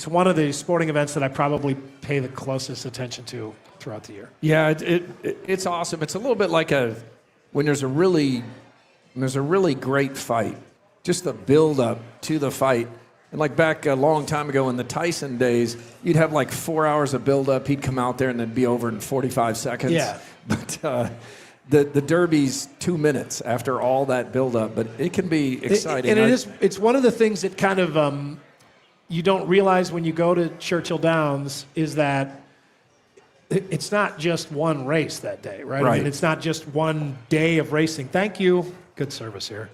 one of the sporting events that I probably pay the closest attention to throughout the year. Yeah, it's awesome. It's a little bit like when there's a really great fight, just the build up to the fight. And like back a long time ago in the Tyson days, you'd have like 4 hours of build up. He'd come out there and then be over in 45 seconds. Yeah. But the Derby's 2 minutes after all that build up, but it can be exciting. It's one of the things that kind of you don't realize when you go to Churchill Downs is that it's not just one race that day, right? I mean, it's not just one day of racing. Thank you. Good service here.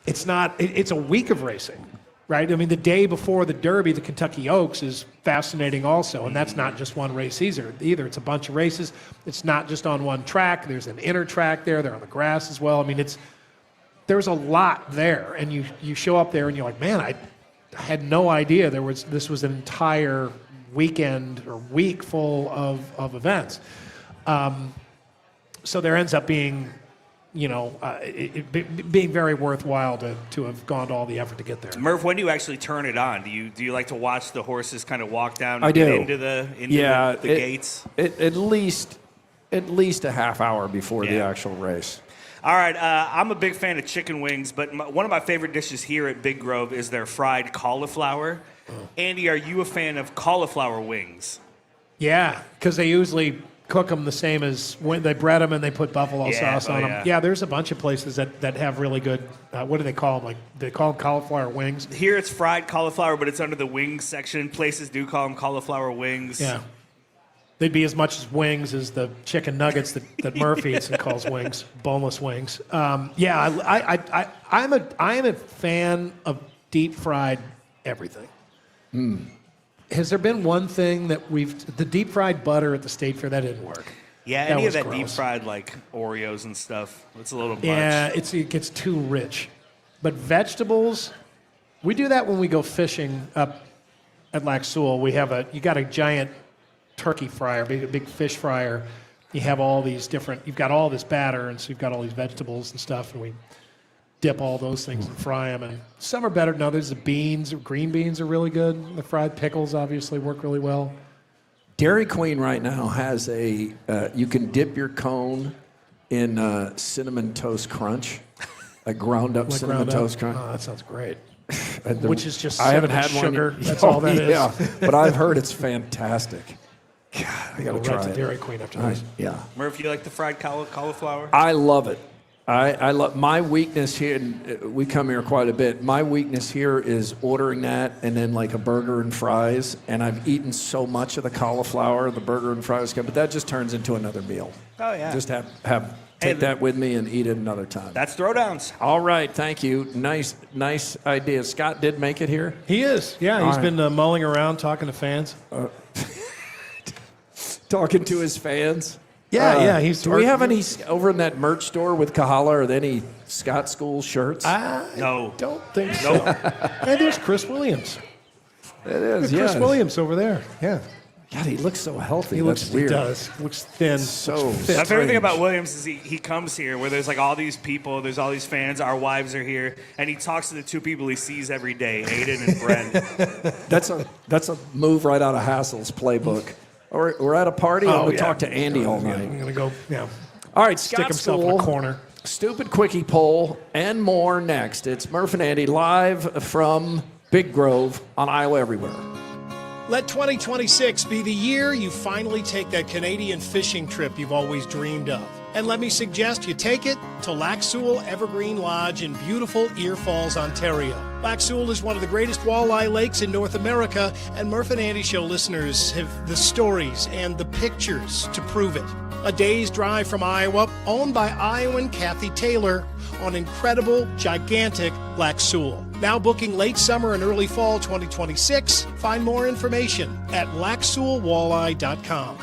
It's a week of racing, right? I mean, the day before the Derby, the Kentucky Oaks, is fascinating also, and that's not just one race either. It's a bunch of races. It's not just on one track. There's an inner track there. They're on the grass as well. I mean, there's a lot there, and you show up there and you're like, man, I had no idea this was an entire weekend or week full of events. So there ends up being, being very worthwhile to have gone to all the effort to get there. Murph, when do you actually turn it on? Do you like to watch the horses kind of walk down I do. into the gates? At least a half hour before the actual race. All right, I'm a big fan of chicken wings, but one of my favorite dishes here at Big Grove is their fried cauliflower. Andy, are you a fan of cauliflower wings? Yeah, because they usually cook them the same as when they bread them and they put buffalo sauce on them. Yeah, there's a bunch of places that have really good, what do they call them? They call them cauliflower wings? Here it's fried cauliflower, but it's under the wings section. Places do call them cauliflower wings. Yeah. They'd be as much as wings as the chicken nuggets that Murph eats and calls wings, boneless wings. I'm a fan of deep fried everything. Has there been one thing that the deep fried butter at the State Fair, that didn't work? Yeah, any of that deep fried like Oreos and stuff, it's a little much. Yeah, it gets too rich. But vegetables, we do that when we go fishing up at Lac Sewell. You got a giant turkey fryer, big fish fryer. You have all these you've got all this batter, and so you've got all these vegetables and stuff, and dip all those things and fry them. And some are better than others. The beans, green beans are really good. The fried pickles obviously work really well. Dairy Queen right now has a, you can dip your cone in Cinnamon Toast Crunch, a ground up Cinnamon Toast Crunch. Oh, that sounds great. Which is just I haven't had sugar. one. That's all that is. Yeah, but I've heard it's fantastic. God, I got to try to it. Dairy Queen after this. Yeah. Murph, you like the fried cauliflower? I love it. I love my weakness here. And we come here quite a bit. My weakness here is ordering that and then like a burger and fries. And I've eaten so much of the cauliflower, the burger and fries, but that just turns into another meal. Oh yeah. Just take that with me and eat it another time. That's Throwdowns. All right, thank you. Nice idea. Scott did make it here. He is. Yeah, he's been mulling around talking to fans. Talking to his fans. Yeah. Do we have any over in that merch store with Kahala? Are there any Scott School shirts? No. Don't think so. Hey, there's Chris Williams. It is. Chris Williams over there. Yeah. God, he looks so healthy. That's weird. He does. Looks thin. So My favorite thing about Williams is he comes here where there's like all these people, there's all these fans, our wives are here, and he talks to the two people he sees every day, Aiden and Brent. That's a move right out of Hassel's playbook. We're at a party and we talk to Andy all night. I'm going to go, All right, stick Scott himself School, in a corner. Stupid Quickie poll, and more next. It's Murph and Andy live from Big Grove on Iowa Everywhere. Let 2026 be the year you finally take that Canadian fishing trip you've always dreamed of. And let me suggest you take it to Lac Seul Evergreen Lodge in beautiful Ear Falls, Ontario. Lac Seul is one of the greatest walleye lakes in North America, and Murph and Andy Show listeners have the stories and the pictures to prove it. A day's drive from Iowa, owned by Iowan Kathy Taylor, on incredible, gigantic Lac Seul. Now booking late summer and early fall 2026. Find more information at lacseulwalleye.com.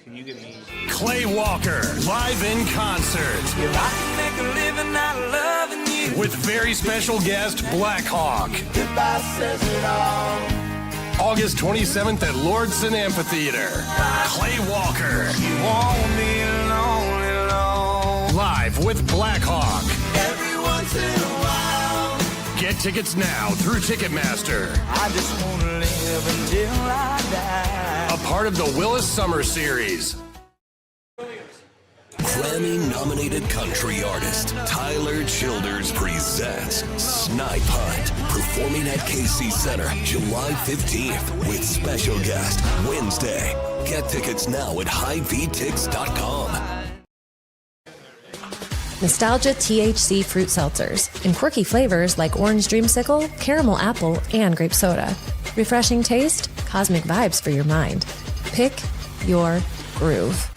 Can you give me Clay Walker, live in concert. If I can make a living out of loving you. With very special guest, Black Hawk. Goodbye says it all. August 27th at Lordson Amphitheater. Clay Walker. You won't be lonely, long. Live with Black Hawk. Every once in a while. Get tickets now through Ticketmaster. I just want to live until I die. A part of the Willis Summer Series. Grammy-nominated country artist Tyler Childers presents Snipe Hunt, performing at KC Center July 15th with special guest Wednesday. Get tickets now at HighVTix.com. Nostalgia THC fruit seltzers in quirky flavors like orange dreamsicle, caramel apple, and grape soda. Refreshing taste, cosmic vibes for your mind. Pick your groove.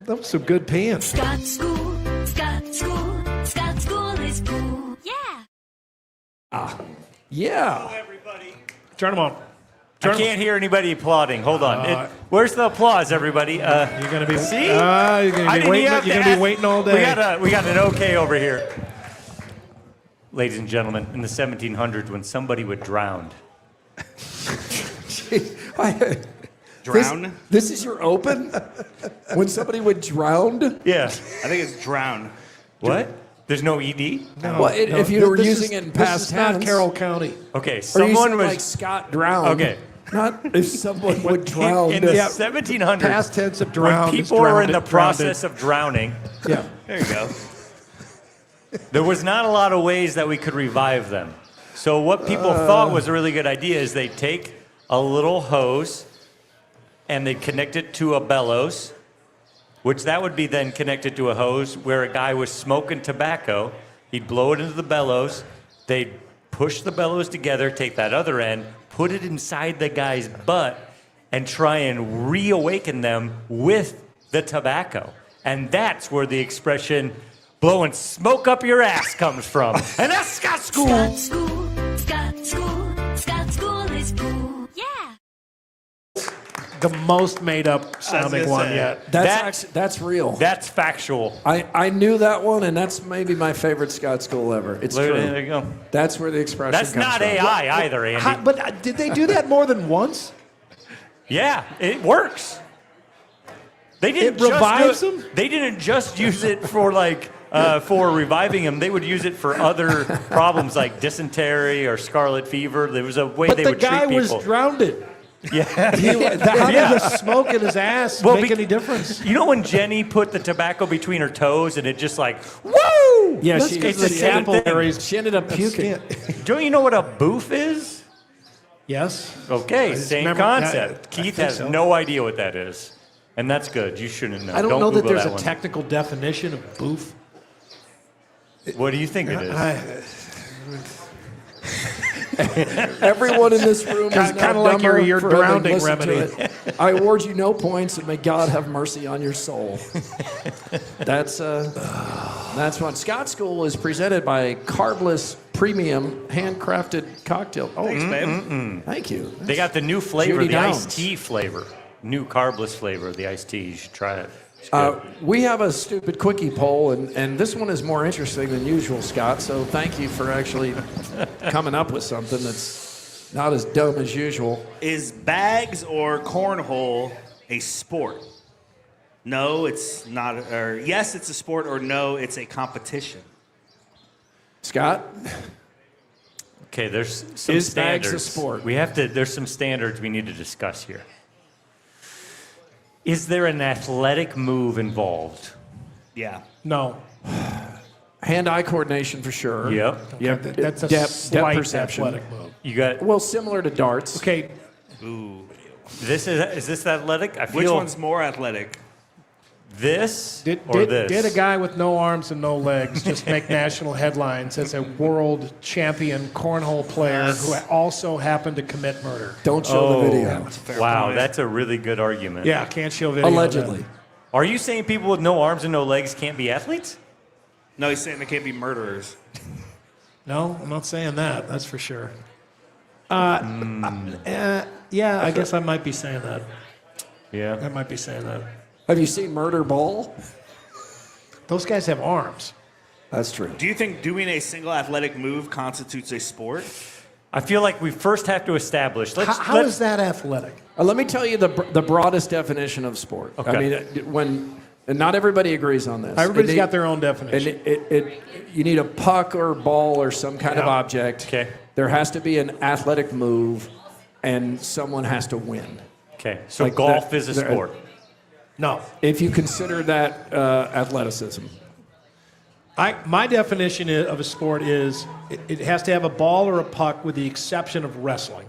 That was some good pants. Scott School is cool. Yeah. Yeah. Turn them on. I can't hear anybody applauding. Hold on. Where's the applause, everybody? You're gonna be. See? You're gonna be waiting all day. We got an okay over here. Ladies and gentlemen, in the 1700s, when somebody would drown. Drown? This is your open? When somebody would drown? Yeah. I think it's drown. What? There's no ED? No, if you were using it in past tense. Not Carroll County. Okay, someone was like Scott drowned. Okay. Not if someone would drown. In the 1700s, past tense of drowned. when people were in the process of drowning. Yeah. There you go. There was not a lot of ways that we could revive them. So what people thought was a really good idea is they'd take a little hose and they'd connect it to a bellows, which that would be then connected to a hose where a guy was smoking tobacco. He'd blow it into the bellows. They'd push the bellows together, take that other end, put it inside the guy's butt, and try and reawaken them with the tobacco. And that's where the expression blowing smoke up your ass comes from. And that's Scott School. Scott School is cool. Yeah. The most made up sounding one yet. That's real. That's factual. I knew that one, and that's maybe my favorite Scott School ever. It's true. There you go. That's where the expression That's comes not from. AI either, Andy. But did they do that more than once? Yeah, it works. They didn't It revives them? They didn't just use it for for reviving them. They would use it for other problems like dysentery or scarlet fever. There was a way they would treat people. But the guy was drowned. Yeah. How did the smoke in his ass make any difference? You know when Jenny put the tobacco between her toes and it just like, woo! Yeah, That's she, because the capillaries. she ended up puking. Don't you know what a boof is? Yes. Okay, I just same remember concept. that. I Keith think has so. no idea what that is. And that's good. You shouldn't know. I don't know that Google there's a one. technical definition of boof. What do you think it is? Everyone in this room is Kind of like your for having drowning listened to remedy. it. I award you no points, and may God have mercy on your soul. That's one. Scott School is presented by Carbless Premium Handcrafted Cocktail. Oh, Thanks, babe. Thank you. They got the new flavor, Judy the Downs. iced tea flavor. New carbless flavor of the iced tea. You should try it. It's good. We have a stupid quickie poll, and this one is more interesting than usual, Scott. So thank you for actually coming up with something that's not as dumb as usual. Is bags or cornhole a sport? No, it's not. Or yes, it's a sport. Or no, it's a competition. Scott? Okay, there's some Is bags standards. a sport? There's some standards we need to discuss here. Is there an athletic move involved? Yeah. No. Hand-eye coordination for sure. Yep. Yep. That's a depth slight perception. athletic move. You got. Well, similar to darts. Okay. Ooh. Is this athletic? I feel Which one's more athletic? this Did a guy with no arms and no legs just make national headlines as a world champion cornhole player who also happened to commit murder? Don't show the video. Wow, that's a really good argument. Yeah, can't show video. of Allegedly. that. Are you saying people with no arms and no legs can't be athletes? No, he's saying they can't be murderers. No, I'm not saying that. That's for sure. Yeah, I guess I might be saying that. Yeah. I might be saying that. Have you seen Murder Ball? Those guys have arms. That's true. Do you think doing a single athletic move constitutes a sport? I feel like we first have to establish. How is that athletic? Let me tell you the broadest definition of sport. Okay. I mean, and not everybody agrees on this. Everybody's got their own definition. And you need a puck or ball or some kind of object. Okay. There has to be an athletic move, and someone has to win. Okay, so Like golf that- is a sport. No. If you consider that athleticism. My definition of a sport is it has to have a ball or a puck with the exception of wrestling.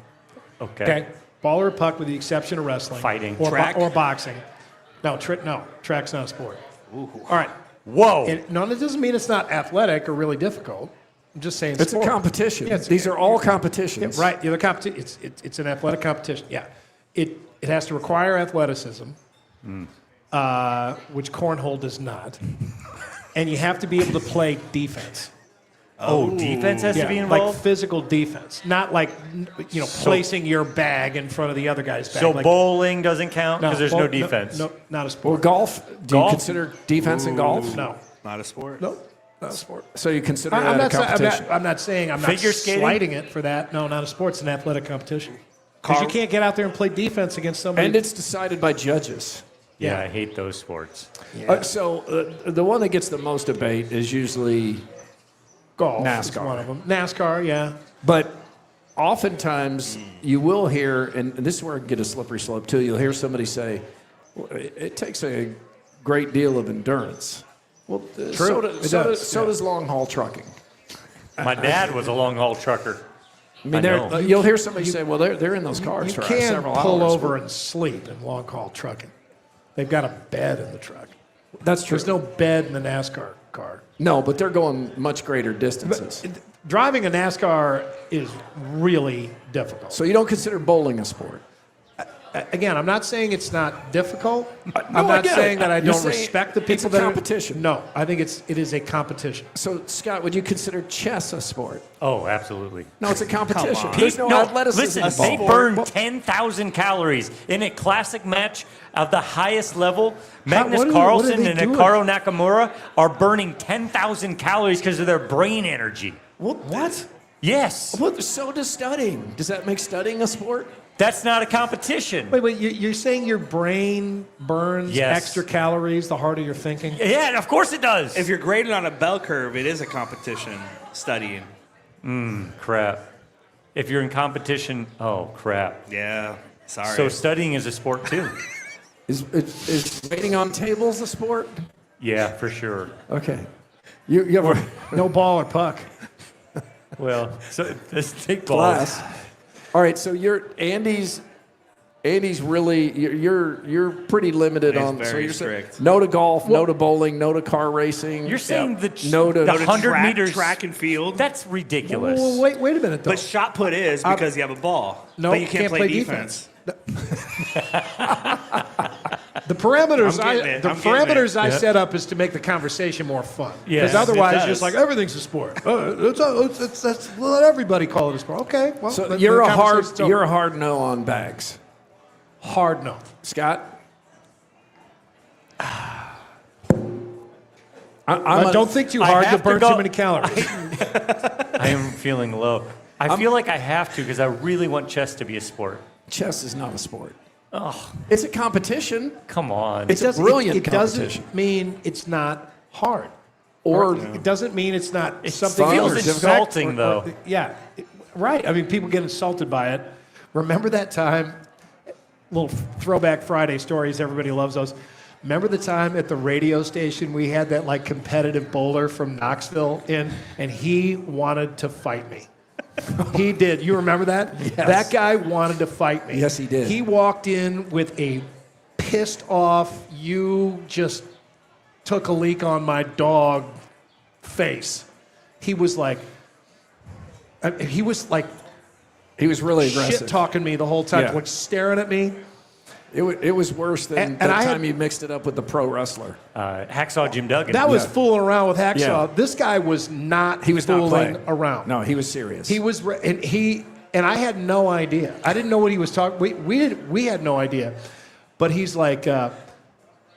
Okay. Ball or a puck with the exception of wrestling. Fighting. Or, Track? or boxing. No, track's not a sport. All right. Whoa. No, that doesn't mean it's not athletic or really difficult. I'm just saying It's sport. a competition. Yeah, These are all competitions. Yeah, right. It's an athletic competition. Yeah. It has to require athleticism, which cornhole does not. And you have to be able to play defense. Oh, defense has to be like involved? physical defense, not like placing your bag in front of the other guy's bag. So like, bowling doesn't count because there's no ball- defense. No, not a Well, sport. golf. Do Golf? you consider defense in golf? No, Not a sport? no, not a sport. So you consider I'm that a not, competition? I'm not saying I'm Figure not skating? slighting it for that. No, not a sport. It's an athletic competition. Because you can't get out there and play defense against somebody. And it's decided by judges. Yeah, I hate those sports. So the one that gets the most debate is usually golf. NASCAR. Is one of them. NASCAR, yeah. But oftentimes you will hear, and this is where it can get a slippery slope too, you'll hear somebody say, well, it takes a great deal of endurance. Well, so does long haul trucking. My dad was a long haul trucker. I mean, you'll hear somebody say, well, they're in those cars You for can't several pull hours. over and sleep in long haul trucking. They've got a bed in the truck. That's true. There's no bed in the NASCAR car. No, but they're going much greater distances. Driving a NASCAR is really difficult. So you don't consider bowling a sport? Again, I'm not saying it's not difficult. I'm I not get saying it. that I You're don't saying respect the it's people a that competition. No, I think it is a competition. So, Scott, would you consider chess a sport? Oh, absolutely. No, it's a competition. Come on. There's no athleticism Listen, they involved. burn 10,000 calories in a classic match of the highest level. Magnus what do Carlsen they and do? Hikaru Nakamura are burning 10,000 calories because of their brain energy. What? Yes. Well, so does studying. Does that make studying a sport? That's not a competition. Wait, you're saying your brain burns extra calories the harder you're thinking? Yeah, of course it does. If you're graded on a bell curve, it is a competition, studying. Crap. If you're in competition, oh, crap. Yeah, sorry. So studying is a sport, too. Is waiting on tables a sport? Yeah, for sure. Okay. You have no ball or puck. Well, so let's take balls. Class. All right, so Andy's really you're pretty limited He's on. very so you're strict. No to golf, no to bowling, no to car racing. You're saying no to the 100 meters track and field. That's ridiculous. Well, wait a minute, though. But shot put is because you have a ball. No, but you can't play defense. The parameters I Yeah. set up is to make the conversation more fun. Yes, Because otherwise, it it's does. just like everything's a sport. Let's let everybody call it a sport. Okay, well, So the you're a conversation's over. hard no on bags. Hard no. Scott? Don't think too hard to burn too many calories. I am feeling low. I feel like I have to because I really want chess to be a sport. Chess is not a sport. Oh, It's a competition. come on. It's a brilliant It competition. doesn't mean it's not hard. Or It doesn't mean it's not It something feels else. insulting, though. Yeah, right. I mean, people get insulted by it. Remember that time? Little throwback Friday stories. Everybody loves those. Remember the time at the radio station we had that like competitive bowler from Knoxville in, and he wanted to fight me. He did. You remember that? Yes. That guy wanted to fight me. Yes, he did. He walked in with a pissed off, you just took a leak on my dog face. He was like, he was really aggressive. shit talking me the whole time, Yeah. like staring at me. It was worse than And the I time had- you mixed it up with the pro wrestler. Hacksaw Jim Duggan. That was Yeah. fooling around with Hacksaw. Yeah. This guy was not He was not fooling playing around. No, he was serious. He was, and I had no idea. I didn't know what he was talking. We had no idea, but he's like,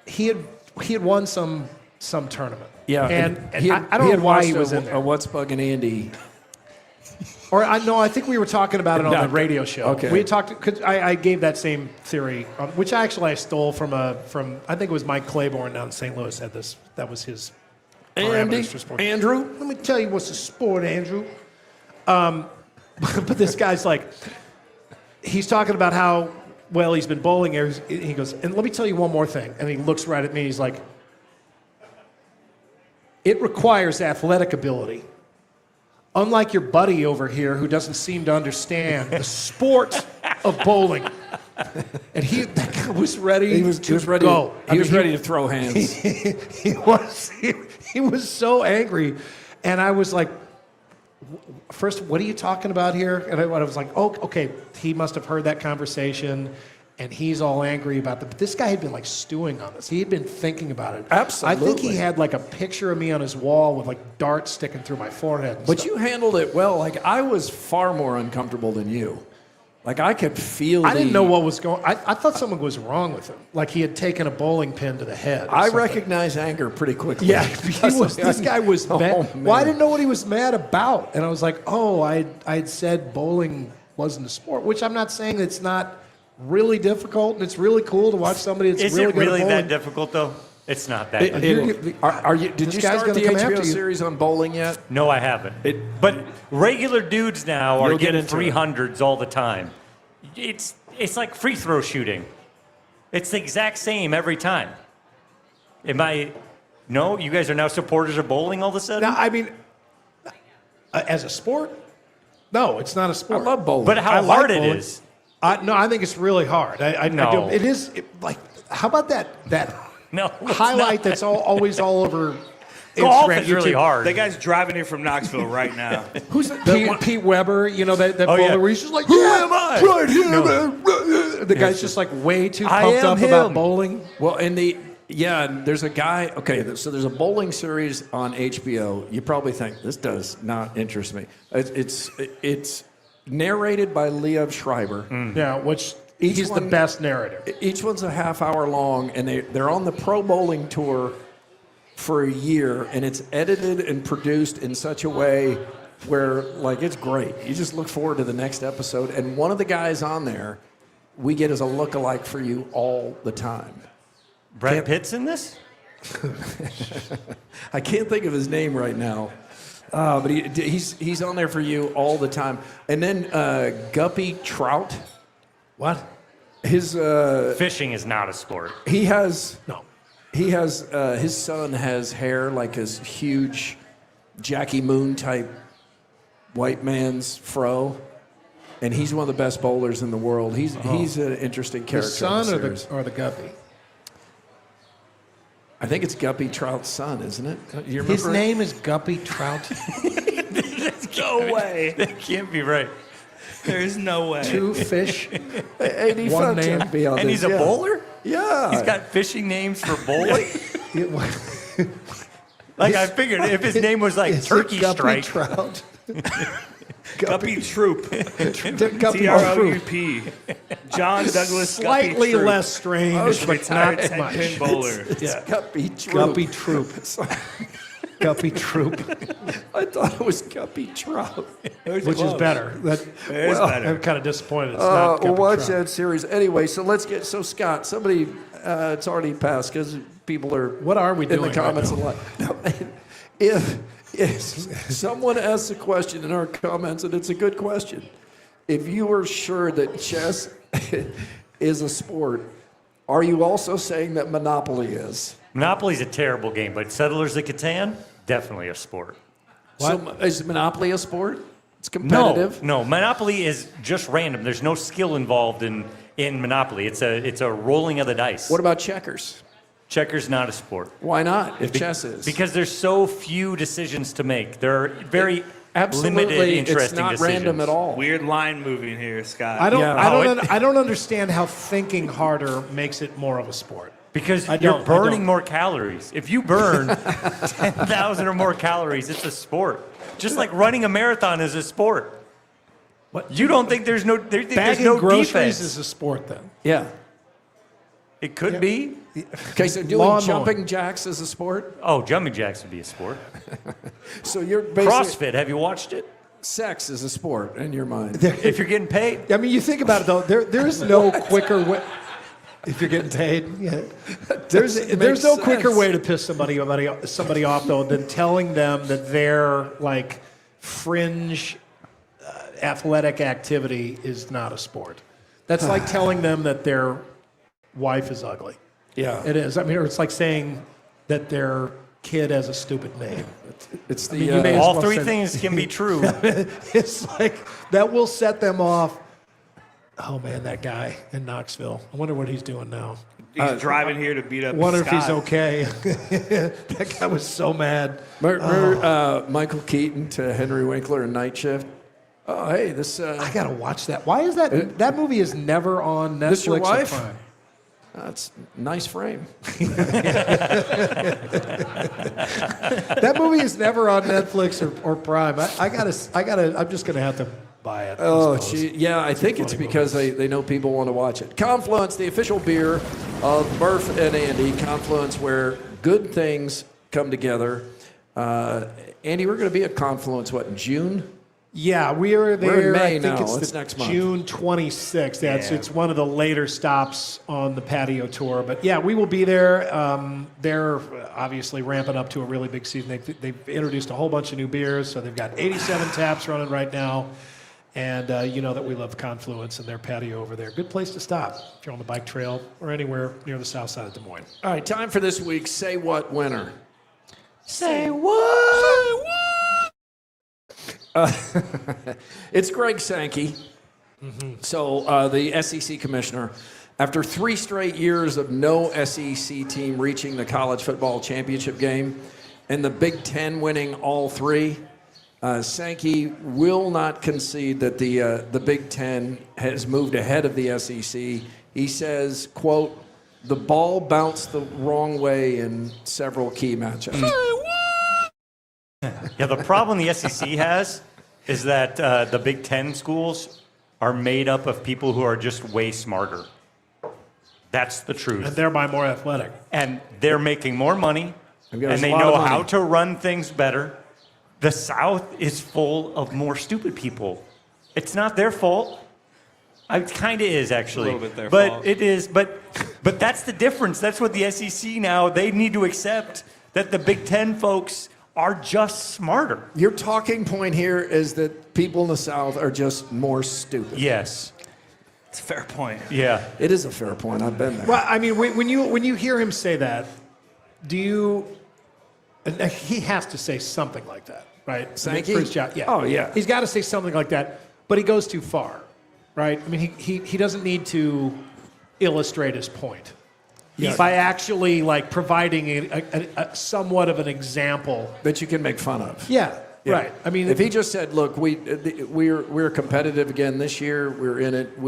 he had won some tournament. Yeah, and he had, I don't know why he was a, in there. a What's Bugging Andy. Or I think we were talking about it on No, the radio show. okay. We had talked. Cause I gave that same theory, which I stole from I think it was Mike Claiborne down in St. Louis had this. That was his. Andy, parameters for sport. Andrew. Let me tell you what's a sport, Andrew. But this guy's like, he's talking about how well he's been bowling here. He goes, and let me tell you one more thing. And he looks right at me. He's like, it requires athletic ability. Unlike your buddy over here who doesn't seem to understand the sport of bowling. And that guy was ready He was ready. go. He was ready to throw hands. He was so angry. And I was like, first, what are you talking about here? And I was like, oh, okay, he must have heard that conversation. And he's all angry about that. But this guy had been like stewing on this. He had been thinking about it. Absolutely. I think he had like a picture of me on his wall with like darts sticking through my forehead. and But stuff. you handled it well. Like, I was far more uncomfortable than you. Like, I could feel I didn't know what was going on. I thought something was wrong with him. Like he had taken a bowling pin to the head. or I something. recognize anger pretty quickly. Yeah, this guy was mad. Oh, Well, I man. didn't know what he was mad about. And I was like, oh, I'd said bowling wasn't a sport, which I'm not saying it's not really difficult. And it's really cool to watch somebody that's Is really it good at really bowling. that difficult, though? It's not that difficult. Did This you guy's start gonna the come after HBO you. series on bowling yet? No, I haven't. But regular dudes now are You'll get getting into it. 300s all the time. It's like free throw shooting. It's the exact same every time. No, you guys are now supporters of bowling all of a sudden? Now, I mean, as a sport, no, it's not a sport. I love bowling. But how I like hard it bowling. is. No, I think it's really hard. I No. do. It is like, how about that No, it's highlight not. that's always all over Golf Instagram, is really YouTube? hard. That guy's driving here from Knoxville right now. Who's Pete Weber? You know that bowler yeah. where he's just like, Who yeah, am I? right here, No. man. The guy's just like way too I pumped am up about him. bowling. Well, there's a guy. Okay, so there's a bowling series on HBO. You probably think this does not interest me. It's narrated by Liev Schreiber. Yeah, which he's the best narrator. Each one's a half hour long, and they're on the pro bowling tour for a year, and it's edited and produced in such a way where like it's great. You just look forward to the next episode, and one of the guys on there we get as a lookalike for you all the time. Brad Pitt's in this? I can't think of his name right now, but he's on there for you all the time. And then Guppy Trout. What? His fishing is not a sport. He has his son has hair like his huge Jackie Moon type white man's fro, and he's one of the best bowlers in the world. He's an interesting character. The son in or series. the Guppy? I think it's Guppy Trout's son, isn't it? You remember His name is Guppy Trout. No way. That can't be right. There's no way. Two fish. AD One name. And he's a bowler? Yeah. He's got fishing names for bowling? Like, I figured if his name was like Turkey Guppy Strike. Trout. Guppy Troop. Guppy T-R-O-U-P. John Douglas Guppy Slightly Troop. less strange, but Retired not 10 much. pin bowler. It's Guppy Troop. Guppy Troop. Guppy Troop. I thought it was Guppy Trout. Which is better. That is better. I'm kind of disappointed. It's not Guppy We'll watch Trout. that series. Anyway, so Scott, somebody, it's already passed because people are What are we in doing the comments right a lot. No, if someone asks a question in our comments, and it's a good question, if you are sure that chess is a sport, are you also saying that Monopoly is? Monopoly's a terrible game, but Settlers of Catan, definitely a sport. So is Monopoly a sport? It's competitive? No, Monopoly is just random. There's no skill involved in Monopoly. It's a rolling of the dice. What about checkers? Checkers not a sport. Why not, if chess is? Because there's so few decisions to make. There are very Absolutely, limited, interesting it's not decisions. random at all. Weird line moving here, Scott. I don't understand how thinking harder makes it more of a sport. Because you're burning more calories. If you burn 10,000 or more calories, it's a sport. Just like running a marathon is a sport. What? You don't think there's no Bagging no groceries defense? is a sport then. Yeah. It could be. Okay, so doing jumping jacks is a sport? Oh, jumping jacks would be a sport. So you're basically... CrossFit, have you watched it? Sex is a sport in your mind. If you're getting paid. I mean, you think about it though. There's no quicker way. If you're getting paid, yeah. There's no quicker way to piss somebody off though than telling them that their like fringe athletic activity is not a sport. That's like telling them that their wife is ugly. Yeah, it is. I mean, or it's like saying that their kid has a stupid name. It's the I mean, you may as all well three say- things can be true. It's like that will set them off. Oh man, that guy in Knoxville. I wonder what he's doing now. He's driving here to beat up I wonder if he's Scott. okay. That guy was so mad. Remember Michael Keaton to Henry Winkler in Night Shift? Oh, hey, this... I gotta watch that. Why is that? That movie is never on Netflix This your wife? or Prime. That's nice frame. That movie is never on Netflix or Prime. I'm just gonna have to buy it. Oh, yeah, I think it's because they know people want to watch it. Confluence, the official beer of Murph and Andy. Confluence, where good things come together. Andy, we're going to be at Confluence, what, in June? Yeah, we are there. We're in May I think now. it's It's the next month. June 26th. Yeah, it's one of the later stops on the patio tour. But yeah, we will be there. They're obviously ramping up to a really big season. They've introduced a whole bunch of new beers. So they've got 87 taps running right now. And you know that we love Confluence and their patio over there. Good place to stop if you're on the bike trail or anywhere near the south side of Des Moines. All right, time for this week's Say What winner. Say what? It's Greg Sankey. So the SEC commissioner, after 3 straight years of no SEC team reaching the college football championship game and the Big Ten winning all 3, Sankey will not concede that the Big Ten has moved ahead of the SEC. He says, quote, the ball bounced the wrong way in several key matchups. Yeah, the problem the SEC has is that the Big Ten schools are made up of people who are just way smarter. That's the truth. And thereby more athletic. And they're making more money, and There's they a lot know of money. how to run things better. the South is full of more stupid people. It's not their fault. It kind of is, actually. A little bit their but fault. It is. But that's the difference. That's what the SEC now, they need to accept that the Big Ten folks are just smarter. Your talking point here is that people in the South are just more stupid. Yes. It's a fair point. Yeah. It is a fair point. I've been there. Well, I mean, when you hear him say that, do you? And he has to say something like that, right? Sankey? For his job. Yeah. Oh, yeah. He's got to say something like that, but he goes too far, right? I mean, he doesn't need to illustrate his point. Yeah. By actually like providing a somewhat of an example that you can make fun of. Yeah, right. I mean, if he just said, "Look, we're competitive again this year. We're in it.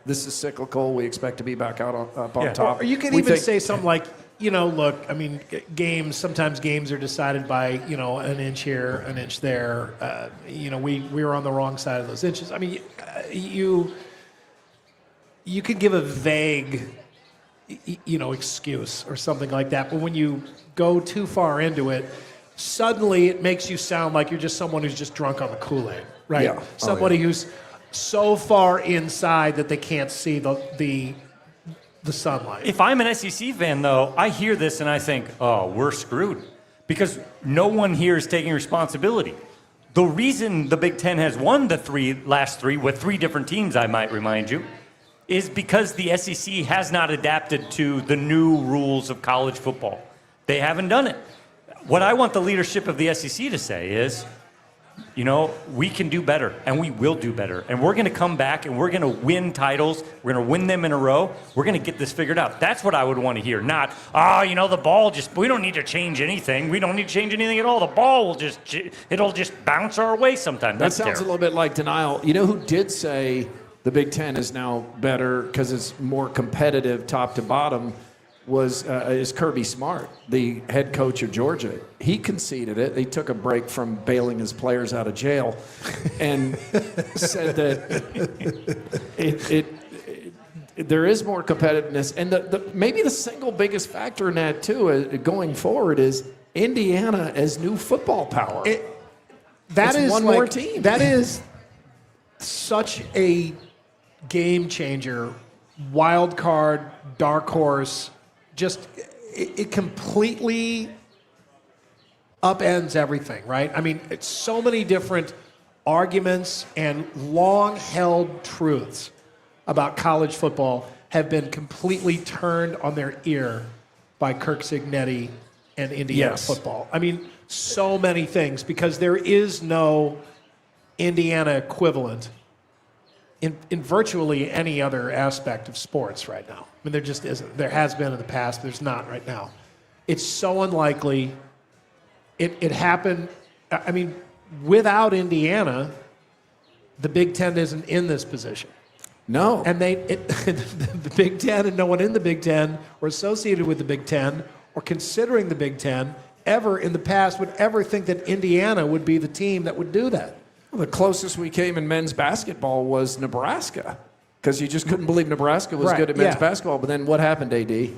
This is cyclical. We expect to be back out up on top." Or you can even say something like, look, I mean, sometimes games are decided by, an inch here, an inch there. We were on the wrong side of those inches. I mean, you could give a vague, excuse or something like that. But when you go too far into it, suddenly it makes you sound like you're just someone who's just drunk on the Kool-Aid, right? Yeah. Somebody who's so far inside that they can't see the sunlight. If I'm an SEC fan, though, I hear this and I think, oh, we're screwed. Because no one here is taking responsibility. The reason the Big Ten has won the last three with three different teams, I might remind you, is because the SEC has not adapted to the new rules of college football. They haven't done it. What I want the leadership of the SEC to say is, we can do better, and we will do better. And we're going to come back, and we're going to win titles. We're going to win them in a row. We're going to get this figured out. That's what I would want to hear. Not, the ball we don't need to change anything. We don't need to change anything at all. The ball it'll just bounce our way sometime. That sounds a little bit like denial. You know who did say the Big Ten is now better because it's more competitive top to bottom is Kirby Smart, the head coach of Georgia. He conceded it. He took a break from bailing his players out of jail and said that there is more competitiveness. And maybe the single biggest factor in that, too, going forward is Indiana as new football power. That is one more team. That is such a game changer, wild card, dark horse. Just it completely upends everything, right? I mean, it's so many different arguments and long-held truths about college football have been completely turned on their ear by Kirk Cignetti and Indiana football. I mean, so many things, because there is no Indiana equivalent in virtually any other aspect of sports right now. I mean, there just isn't. There has been in the past, there's not right now. It's so unlikely. It happened, I mean, without Indiana, the Big Ten isn't in this position. No. And the Big Ten and no one in the Big Ten or associated with the Big Ten or considering the Big Ten ever in the past would ever think that Indiana would be the team that would do that. Well, the closest we came in men's basketball was Nebraska, because you just couldn't believe Nebraska was good at men's basketball. But then what happened, AD? They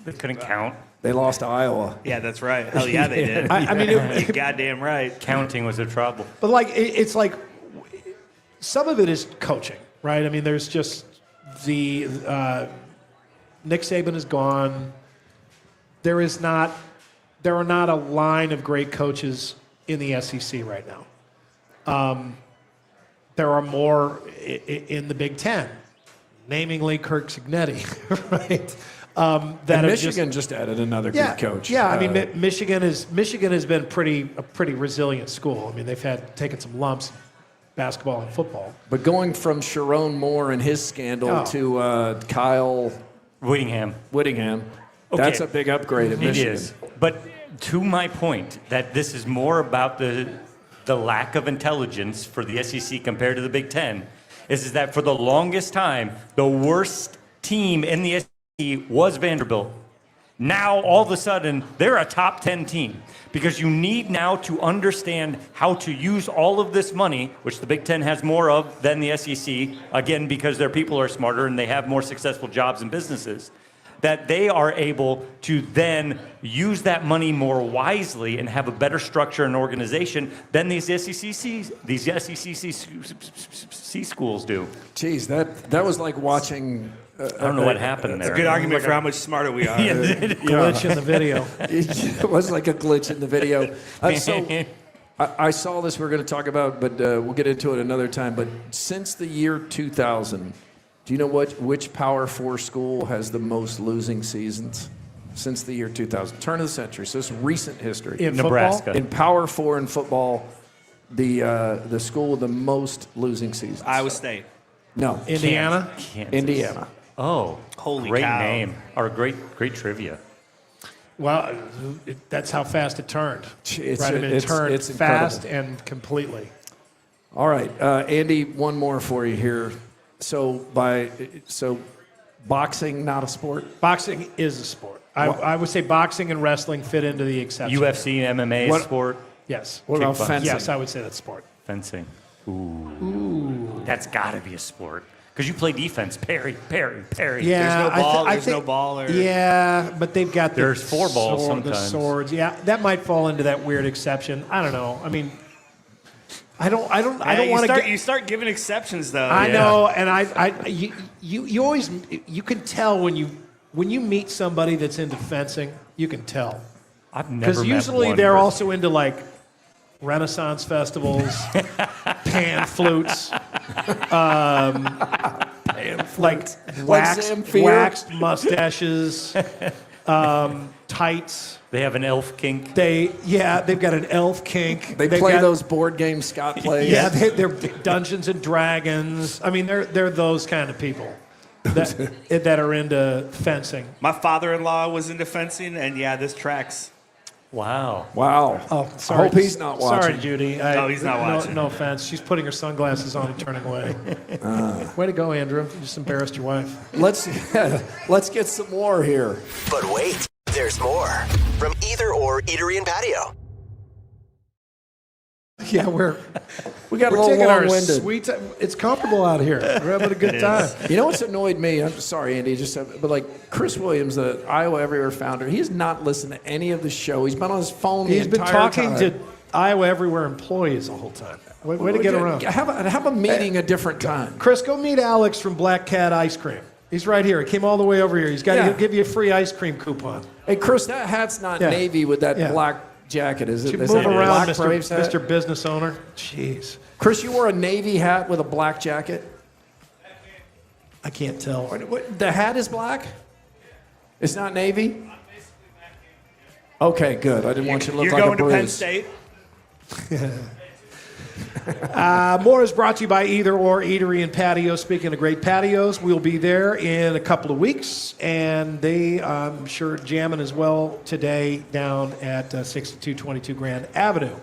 couldn't count. They lost to Iowa. Yeah, that's right. Hell yeah, they did. I mean, You're goddamn right. Counting was a trouble. But it's like some of it is coaching, right? I mean, there's just Nick Saban is gone. There are not a line of great coaches in the SEC right now. There are more in the Big Ten, namely Kirk Cignetti, right? And Michigan just added another good coach. Yeah, I mean, Michigan has been a pretty resilient school. I mean, they've taken some lumps, basketball and football. But going from Sharon Moore and his scandal to Kyle Whittingham, that's a big upgrade at Michigan. It is. But to my point, that this is more about the lack of intelligence for the SEC compared to the Big Ten, is that for the longest time, the worst team in the SEC was Vanderbilt. Now, all of a sudden, they're a top 10 team, because you need now to understand how to use all of this money, which the Big Ten has more of than the SEC, again, because their people are smarter and they have more successful jobs and businesses. that they are able to then use that money more wisely and have a better structure and organization than these SEC schools do. Geez, that was like watching. I don't know what happened there. It's a good argument for how much smarter we are. Glitch in the video. It was like a glitch in the video. I saw this we're going to talk about, but we'll get into it another time. But since the year 2000, do you know which Power 4 school has the most losing seasons? Since the year 2000, turn of the century. So it's recent history. In Nebraska. football? In Power 4 in football, the school with the most losing seasons. Iowa State. No. Indiana? Kansas. Indiana. Oh, Holy great cow. name. Or great trivia. Well, that's how fast it turned. It's turned fast incredible. and completely. All right, Andy, one more for you here. So boxing, not a sport? Boxing is a sport. I would say boxing and wrestling fit into the exception. UFC, MMA sport. Yes. What about Kickboxing. fencing? Yes, I would say that's sport. Fencing. Ooh. That's got to be a sport. Because you play defense. Parry. Yeah, There's no ball. Yeah, but they've got There's four balls the sometimes. swords. Yeah, that might fall into that weird exception. I don't know. I mean, I don't want to. You start giving exceptions though. I know, and you always can tell when you meet somebody that's into fencing. You can tell. I've never Because met usually one they're person. also into like Renaissance festivals, pan flutes, like waxed mustaches, tights. They have an elf kink. They've got an elf kink. They play those board games Scott plays. Yeah, they're Dungeons and Dragons. I mean, they're those kind of people that are into fencing. My father-in-law was into fencing, and yeah, this tracks. Wow. Oh, sorry. I hope he's not watching. Sorry, Judy. No, he's not watching. No offense. She's putting her sunglasses on and turning away. Way to go, Andrew. You just embarrassed your wife. Let's get some more here. But wait, there's more. From Either Or Eatery and Patio. Yeah, We got a we're little taking our long-winded. sweet time. It's comfortable out here. We're having a good time. You know what's annoyed me? I'm sorry, Andy. But like Chris Williams, the Iowa Everywhere founder, he has not listened to any of the show. He's been on his phone the He's been entire talking time. to Iowa Everywhere employees the whole time. Way to get around. Have a meeting a different time. Chris, go meet Alex from Black Cat Ice Cream. He's right here. He came all the way over here. He'll give you a free ice cream coupon. Hey, Chris, that hat's not navy with that black jacket, is it? You Is move that a around, black Braves hat? Mr. Business Owner. Jeez. Chris, you wore a navy hat with a black jacket? I can't tell. The hat is black? It's not navy? Okay, good. I didn't want you to look You're like a going to Penn bruise. State. More is brought to you by Either Or Eatery and Patio. Speaking of great patios, we'll be there in a couple of weeks, and they, I'm sure, jamming as well today down at 6222 Grand Avenue.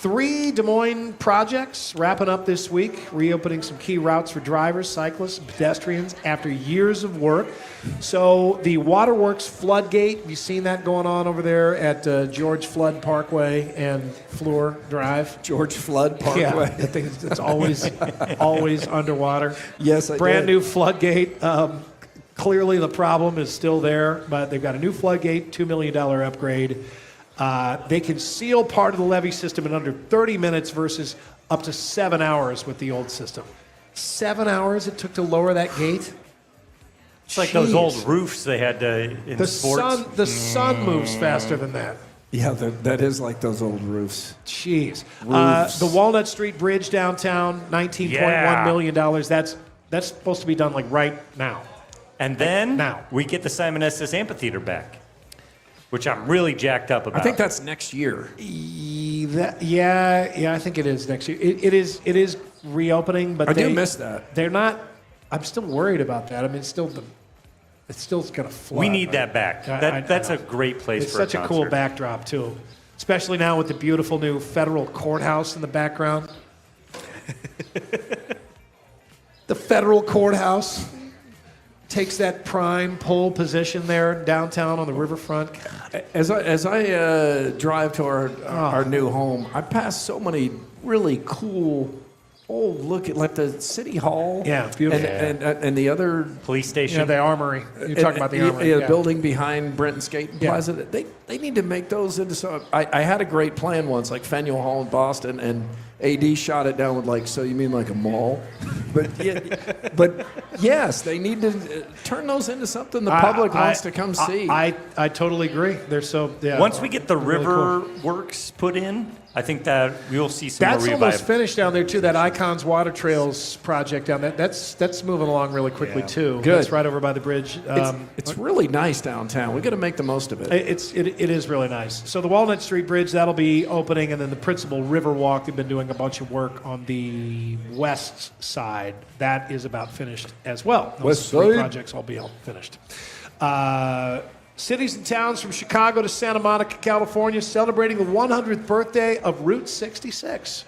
3 Des Moines projects wrapping up this week, reopening some key routes for drivers, cyclists, and pedestrians after years of work. So the Waterworks Floodgate, you've seen that going on over there at George Flood Parkway and Fleur Drive. George Flood Parkway. Yeah, I think it's always underwater. Yes, I Brand did. new floodgate. Clearly the problem is still there, but they've got a new floodgate, $2 million upgrade. They can seal part of the levee system in under 30 minutes versus up to 7 hours with the old system. 7 hours it took to lower that gate? It's like those old roofs they had in The sports. the sun moves faster than that. Yeah, that is like those old roofs. Jeez. Roofs. The Walnut Street Bridge downtown, $19.1 million. That's supposed to be done like right now. And then we get the Simon Estes Amphitheater back, which I'm really jacked up about. I think that's next year. Yeah, I think it is next year. It is reopening, but I do miss that. They're not. I'm still worried about that. I mean, it's still going to flood. We need that back. That's a great place It's for a such a cool concert. backdrop too, especially now with the beautiful new federal courthouse in the background. The federal courthouse takes that prime pole position there downtown on the riverfront. As I drive to our new home, I pass so many really cool Oh, look at like the city hall. Yeah, beautiful. And the other police station. Yeah, the armory. You're talking about the armory. Yeah, building behind Brenton Skate Plaza. They need to make those into some. I had a great plan once, like Faneuil Hall in Boston, and AD shot it down with like, so you mean like a mall? But yes, they need to turn those into something the public wants to come see. I totally agree. They're so Once we get the really river cool. works put in, I think that we'll see some That's more almost revival. finished down there too. That Icons Water Trails project down there. That's moving along really quickly too. Good. That's right over by the bridge. It's really nice downtown. We got to make the most of it. It is really nice. So the Walnut Street Bridge, that'll be opening, and then the principal River Walk, they've been doing a bunch of work on the west side. That is about finished as well. Those West three side? projects will be all finished. Cities and towns from Chicago to Santa Monica, California, celebrating the 100th birthday of Route 66.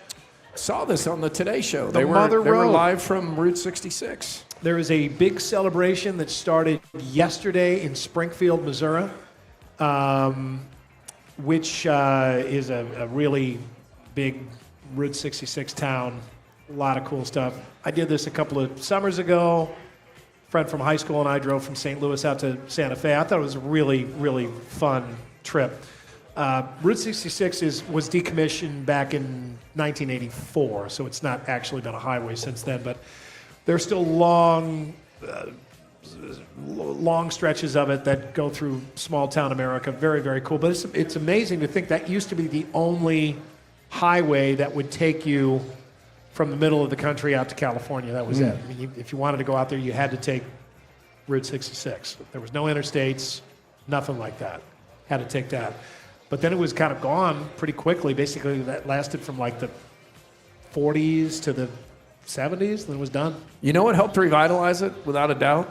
Saw this on the Today Show. The They Mother were Road. live from Route 66. There is a big celebration that started yesterday in Springfield, Missouri, which is a really big Route 66 town. A lot of cool stuff. I did this a couple of summers ago. A friend from high school and I drove from St. Louis out to Santa Fe. I thought it was a really, really fun trip. Route 66 was decommissioned back in 1984, so it's not actually been a highway since then, but there's still long stretches of it that go through small town America. Very, very cool. But it's amazing to think that used to be the only highway that would take you from the middle of the country out to California. That was it. I mean, if you wanted to go out there, you had to take Route 66. There was no interstates, nothing like that. Had to take that. But then it was kind of gone pretty quickly. Basically, that lasted from like the 40s to the 70s, then it was done. You know what helped revitalize it, without a doubt?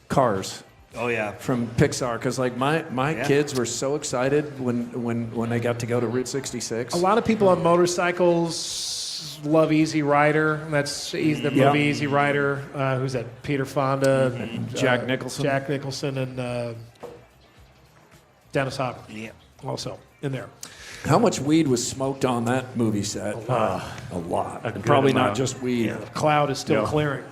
Cars. Oh yeah, from Pixar, because like my kids were so excited when they got to go to Route 66. A lot of people on motorcycles love Easy Rider. That's the movie Easy Rider. Who's that? Peter Fonda, and, Jack Nicholson. Jack Nicholson, and Dennis Hopper. Yeah, also in there. How much weed was smoked on that movie set? A lot. And probably not just weed. The cloud is still clearing.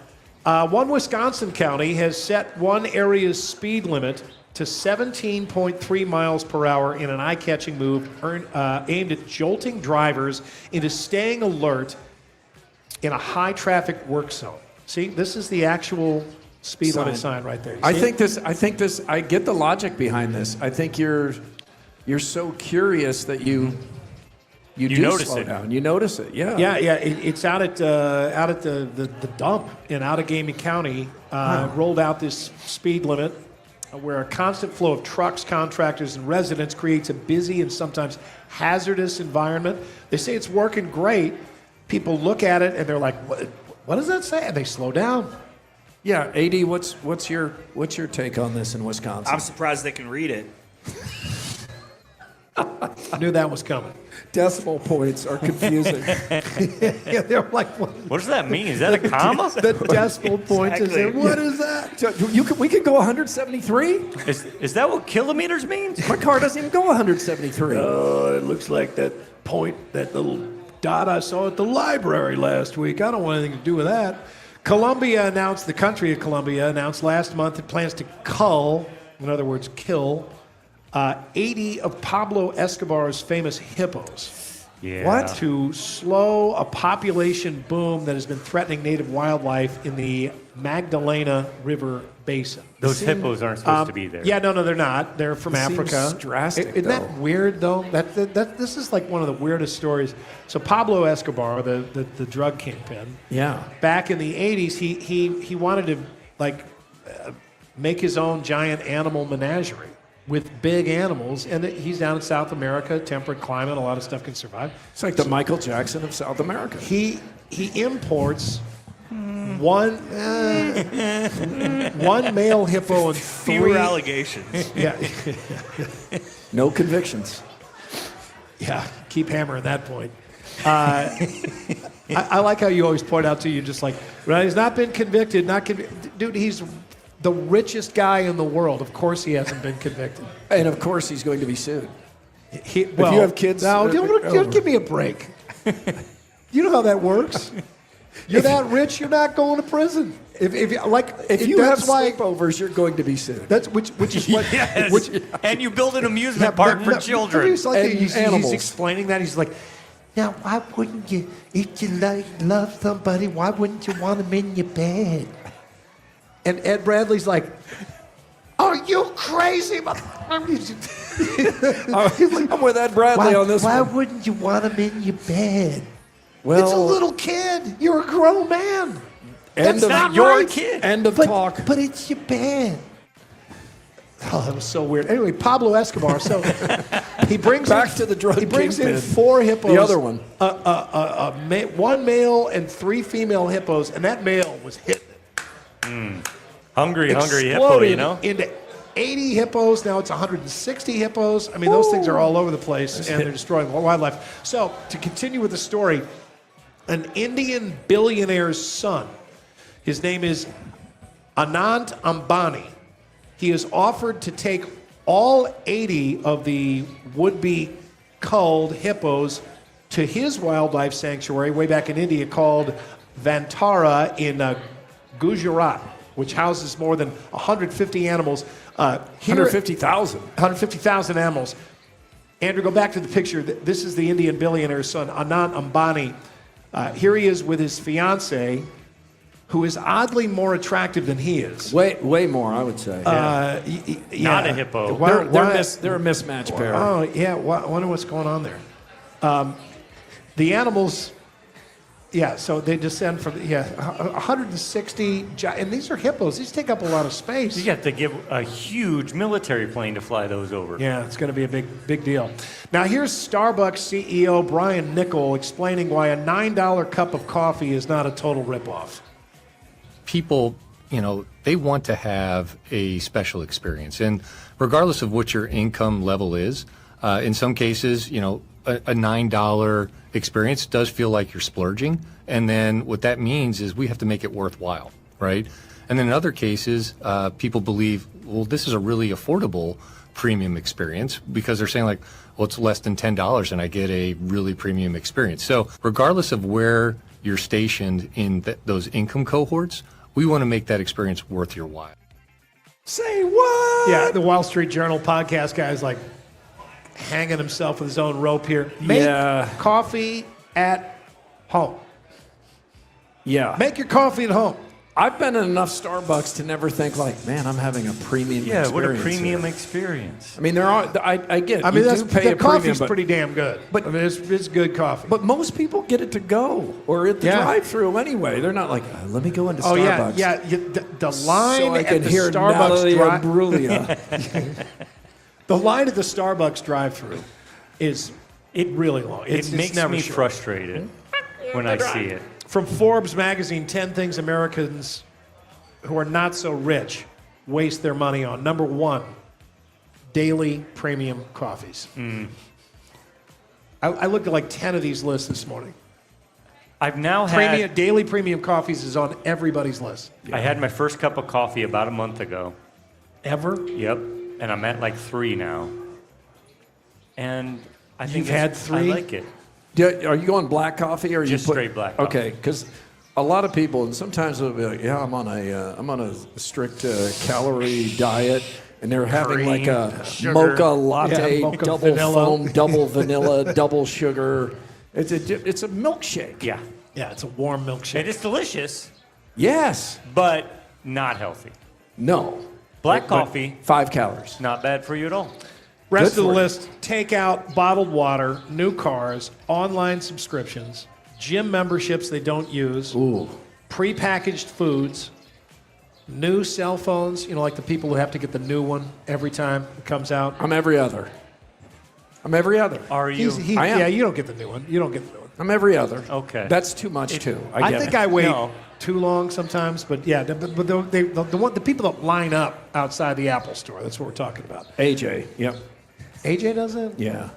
One Wisconsin county has set one area's speed limit to 17.3 miles per hour in an eye-catching move aimed at jolting drivers into staying alert in a high-traffic work zone. See, this is the actual speed limit sign right there. I think this. I get the logic behind this. I think you're so curious that you do notice slow it. down. You notice it. Yeah. Yeah. It's out at the dump in Outagamie County. Rolled out this speed limit where a constant flow of trucks, contractors, and residents creates a busy and sometimes hazardous environment. They say it's working great. People look at it and they're like, "What does that say?" And they slow down. Yeah. AD, what's your take on this in Wisconsin? I'm surprised they can read it. I knew that was coming. Decimal points are confusing. Yeah, they're like, what does that mean? Is that a comma? The decimal points is there. What is that? So we could go 173? Is that what kilometers means? My car doesn't even go 173. Oh, it looks like that point, that little dot I saw at the library last week. I don't want anything to do with that. The country of Colombia announced last month it plans to cull, in other words, kill, 80 of Pablo Escobar's famous hippos. Yeah. What? To slow a population boom that has been threatening native wildlife in the Magdalena River Basin. Those hippos aren't supposed to be there. Yeah, no, they're not. They're from Africa. Seems drastic, Isn't that weird, though? This is like one of the weirdest stories. So Pablo Escobar, the drug kingpin, back in the 80s, he wanted to make his own giant animal menagerie with big animals, and he's down in South America, temperate climate, a lot of stuff can survive. It's like the Michael Jackson of South America. He imports one male hippo and Fewer allegations. Yeah. No convictions. Yeah, keep hammering that point. I like how you always point out to you, just like, well, he's not been convicted, Dude, he's the richest guy in the world. Of course he hasn't been convicted. And of course he's going to be sued. If you have kids... No, don't give me a break. You know how that works? You're that rich, you're not going to prison. If you have sleepovers, you're going to be sued. That's which is what. Yes. And you build an amusement park for children. He's animals. explaining that. He's like, now why wouldn't you, if you love somebody, why wouldn't you want them in your bed? And Ed Bradley's like, are you crazy? I'm with Ed Bradley on this Why one. wouldn't you want them in your bed? Well, it's a little kid. You're a grown man. End That's of not your right. kid. End of talk. But it's your bed. Oh, that was so weird. Anyway, Pablo Escobar. So he brings Back to the drug He brings in kingpin. 4 hippos. The other one. One male and 3 female hippos, and that male was hitting it. Hungry hippo, Exploded you know? into 80 hippos. Now it's 160 hippos. I mean, those things are all over the place, and they're destroying wildlife. So to continue with the story, an Indian billionaire's son, his name is Anand Ambani. He has offered to take all 80 of the would-be culled hippos to his wildlife sanctuary way back in India called Vantara in Gujarat, which houses more than 150 animals. 150,000. 150,000 animals. Andrew, go back to the picture. This is the Indian billionaire's son, Anand Ambani. Here he is with his fiancée, who is oddly more attractive than he is. Way more, I would say. Not a hippo. They're a mismatch pair. Oh, yeah. Wonder what's going on there. The animals, so they descend from, 160, and these are hippos. These take up a lot of space. You have to give a huge military plane to fly those over. Yeah, it's going to be a big deal. Now, here's Starbucks CEO Brian Niccol explaining why a $9 cup of coffee is not a total ripoff. People, they want to have a special experience. And regardless of what your income level is, in some cases, a $9 experience does feel like you're splurging. And then what that means is we have to make it worthwhile, right? And then in other cases, people believe, well, this is a really affordable premium experience because they're saying like, well, it's less than $10 and I get a really premium experience. So regardless of where you're stationed in those income cohorts, we want to make that experience worth your while. Say what? Yeah, the Wall Street Journal podcast guy is like hanging himself with his own rope here. Make coffee at home. Yeah. Make your coffee at home. I've been in enough Starbucks to never think like, man, I'm having a premium experience. Yeah, what a premium experience. I mean, there are. I get it. I mean, you do pay the a premium, coffee's but pretty damn good. But I mean, it's good coffee. But most people get it to go or at the drive-through anyway. They're not like, let me go into Starbucks. The line so I at can the hear Starbucks Imbruglia. The line at the Starbucks drive-through is really long. It makes me frustrated when I see it. From Forbes magazine, 10 things Americans who are not so rich waste their money on. Number 1, daily premium coffees. I looked at like 10 of these lists this morning. I've now had... Daily premium coffees is on everybody's list. I had my first cup of coffee about a month ago. Ever? Yep. And I'm at like 3 now. And I think You've had 3? I like it. Are you going black coffee or just straight black coffee? Okay, because a lot of people, and sometimes they'll be like, I'm on a strict calorie diet, and they're having like a sugar, mocha latte, mocha double vanilla. foam, double vanilla, double sugar. It's a milkshake. Yeah. Yeah, it's a warm milkshake. And it's delicious. Yes. But not healthy. No. Black coffee. 5 calories. Not bad for you at all. Rest of the list, takeout, bottled water, new cars, online subscriptions, gym memberships they don't use, prepackaged foods, new cell phones, like the people who have to get the new one every time it comes out. I'm every other. Are you? I am. Yeah, you don't get the new one. I'm every other. Okay. That's too much, too. I think I wait too long sometimes, but yeah, the people that line up outside the Apple store, that's what we're talking about. AJ, yep. AJ does it? Yeah.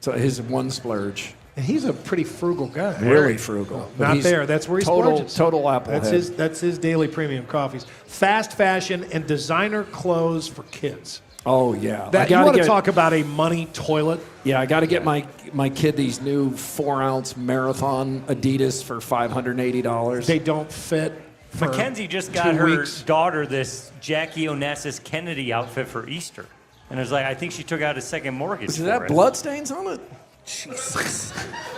So his one splurge. And he's a pretty frugal guy. Really frugal. Not there. That's where he splurges. Total Apple That's his daily premium coffees. Fast fashion and designer clothes for kids. Oh yeah, That, you want to talk about a money toilet? Yeah, I got to get my kid these new 4-ounce Marathon Adidas for $580. They don't fit. Mackenzie just got her daughter this Jackie Onassis Kennedy outfit for Easter, and it was like I think she took out a second mortgage. Is for that it. bloodstains on it? Jesus.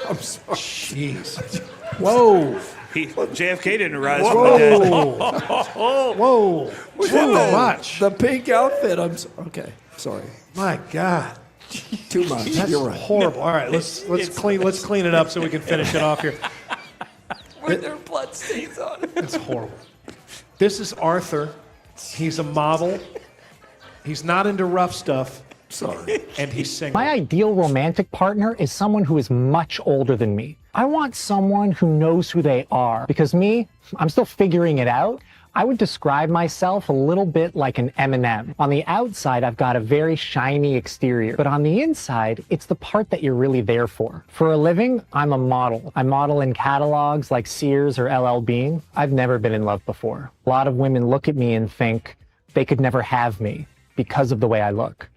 I'm sorry. Jeez. Whoa. JFK didn't rise Whoa. from the dead. Whoa. Too much. The pink outfit. Okay. Sorry. My God. Too much. That's You're right. horrible. All right, let's clean it up so we can finish it off here. Were there bloodstains on it? That's horrible. This is Arthur. He's a model. He's not into rough stuff. Sorry. And he's single. My ideal romantic partner is someone who is much older than me. I want someone who knows who they are because me, I'm still figuring it out. I would describe myself a little bit like an M&M. On the outside, I've got a very shiny exterior, but on the inside, it's the part that you're really there for. For a living, I'm a model. I model in catalogs like Sears or LL Bean. I've never been in love before. A lot of women look at me and think they could never have me because of the way I look.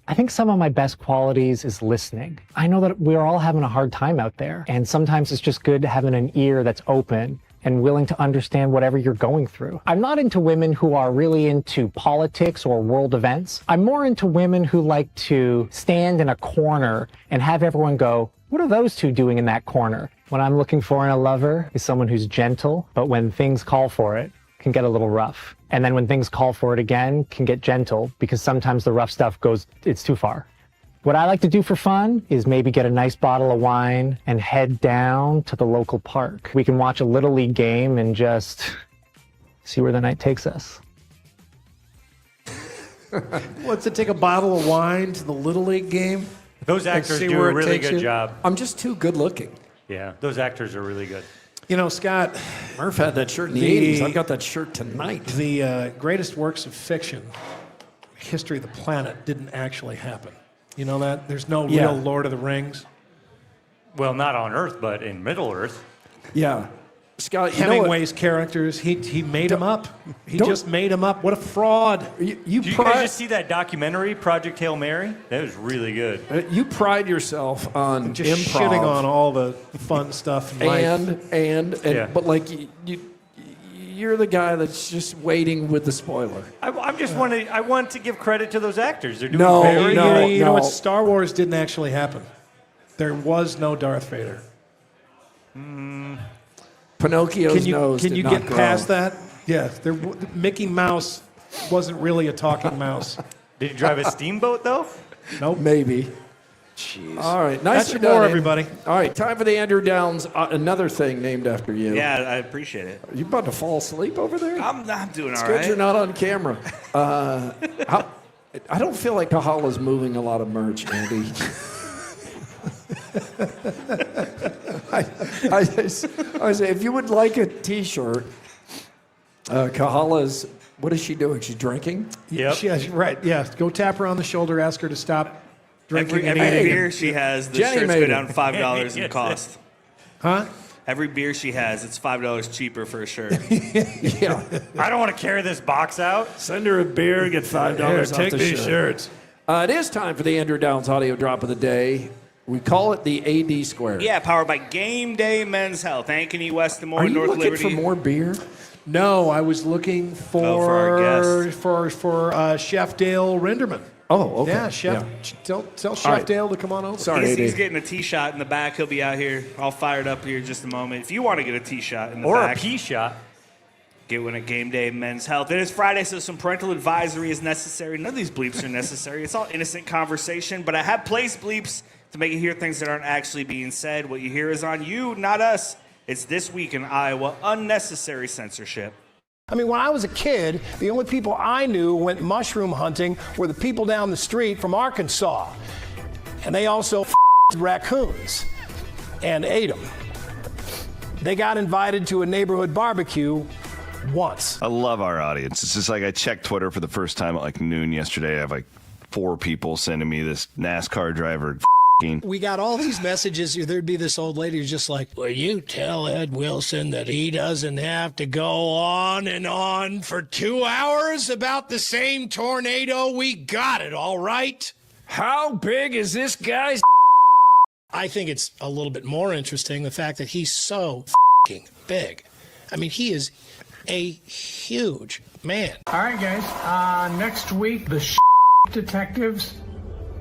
I think some of my best qualities is listening. I know that we're all having a hard time out there, and sometimes it's just good having an ear that's open and willing to understand whatever you're going through. I'm not into women who are really into politics or world events. I'm more into women who like to stand in a corner and have everyone go, what are those two doing in that corner? What I'm looking for in a lover is someone who's gentle, but when things call for it, can get a little rough. And then when things call for it again, can get gentle because sometimes the rough stuff it's too far. What I like to do for fun is maybe get a nice bottle of wine and head down to the local park. We can watch a Little League game and just see where the night takes us. What's it take a bottle of wine to the Little League game? Those actors do a really good job. I'm just too good looking. Yeah, those actors are really good. You know, Scott. Murph had that shirt in the 80s. I've got that shirt tonight. The greatest works of fiction, history of the planet, didn't actually happen. You know that? There's no real Lord of the Rings. Well, not on Earth, but in Middle Earth. Yeah. Scott, Hemingway's characters, he made them up. He just made them up. What a fraud. Did you guys just see that documentary, Project Hail Mary? That was really good. You pride yourself on just improv. shitting on all the fun stuff in life. But like you're the guy that's just waiting with the spoiler. I want to give credit to those actors. They're doing You know what? Star Wars didn't actually happen. There was no Darth Vader. Pinocchio's nose Can did you not get grow. past that? Yeah, Mickey Mouse wasn't really a talking mouse. Did he drive a steamboat though? Nope. Maybe. Jeez. All right, That's nicely your more, done, everybody. All right, time for the Andrew Downs. Another thing named after you. Yeah, I appreciate it. Are you about to fall asleep over there? I'm doing It's all good right. you're not on camera. I don't feel like Kahala's moving a lot of merch, Andy. I say, if you would like a T-shirt, Kahala's. What is she doing? She's drinking. Yep. Right. Yeah. Go tap her on the shoulder. Ask her to stop drinking. Every and eating. beer she has, the Jenny shirts made go it. down $5 in cost. Huh? Every beer she has, it's $5 cheaper for a shirt. Yeah. I don't want to carry this box out. Send her a beer, get $5 off take the these shirt. shirts. It is time for the Andrew Downs audio drop of the day. We call it the AD Square. Yeah, powered by Game Day Men's Health. Ankeny, West Des Are Moines, you North looking Liberty. for more beer? No, I was looking for our guest. for Chef Dale Rinderman. Oh, okay. Yeah, Chef. Tell Chef Dale to come on over. Sorry, He's getting a tee shot in the back. He'll be out here, all fired up here in just a moment. If you want to get a tee shot in the Or back, a pea shot. get one at Game Day Men's Health. It is Friday, so some parental advisory is necessary. None of these bleeps are necessary. It's all innocent conversation, but I have placed bleeps to make you hear things that aren't actually being said. What you hear is on you, not us. It's This Week in Iowa, unnecessary censorship. I mean, when I was a kid, the only people I knew went mushroom hunting were the people down the street from Arkansas. And they also raccoons and ate them. They got invited to a neighborhood barbecue once. I love our audience. It's just like I checked Twitter for the first time at like noon yesterday. I have like 4 people sending me this NASCAR driver We got all these messages. There'd be this old lady who's just like, will you tell Ed Wilson that he doesn't have to go on and on for 2 hours about the same tornado? We got it, all right? How big is this guy's? I think it's a little bit more interesting, the fact that he's so big. I mean, he is a huge man. All right, guys. Next week, the detectives.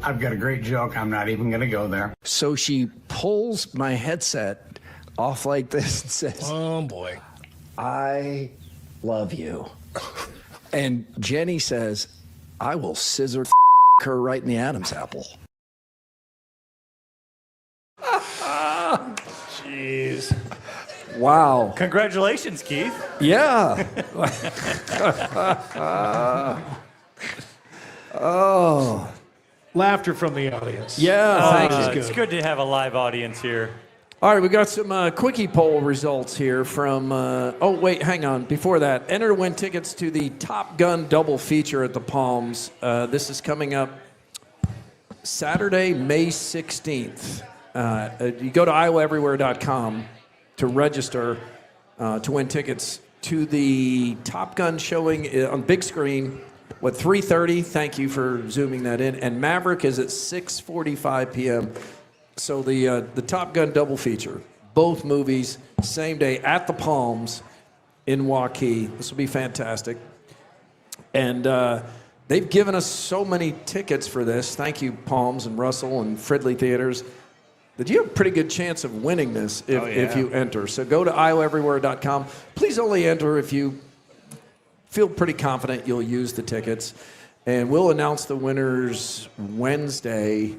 I've got a great joke. I'm not even going to go there. So she pulls my headset off like this and says, oh, boy. I love you. And Jenny says, I will scissor her right in the Adam's apple. Jeez. Wow. Congratulations, Keith. Yeah. Oh. Laughter from the audience. Yeah, thank you. It's good to have a live audience here. All right, we got some Quickie poll results here from. Oh, wait, hang on. Before that, enter to win tickets to the Top Gun double feature at the Palms. This is coming up Saturday, May 16th. You go to iowaeverywhere.com to register to win tickets to the Top Gun showing on big screen. 3:30? Thank you for zooming that in. And Maverick is at 6:45 p.m. So the Top Gun double feature, both movies, same day at the Palms in Whaaat. This will be fantastic. And they've given us so many tickets for this. Thank you, Palms and Russell and Fridley Theaters, that you have a pretty good chance of winning this if you enter. So go to iowaeverywhere.com. Please only enter if you feel pretty confident you'll use the tickets. And we'll announce the winners Wednesday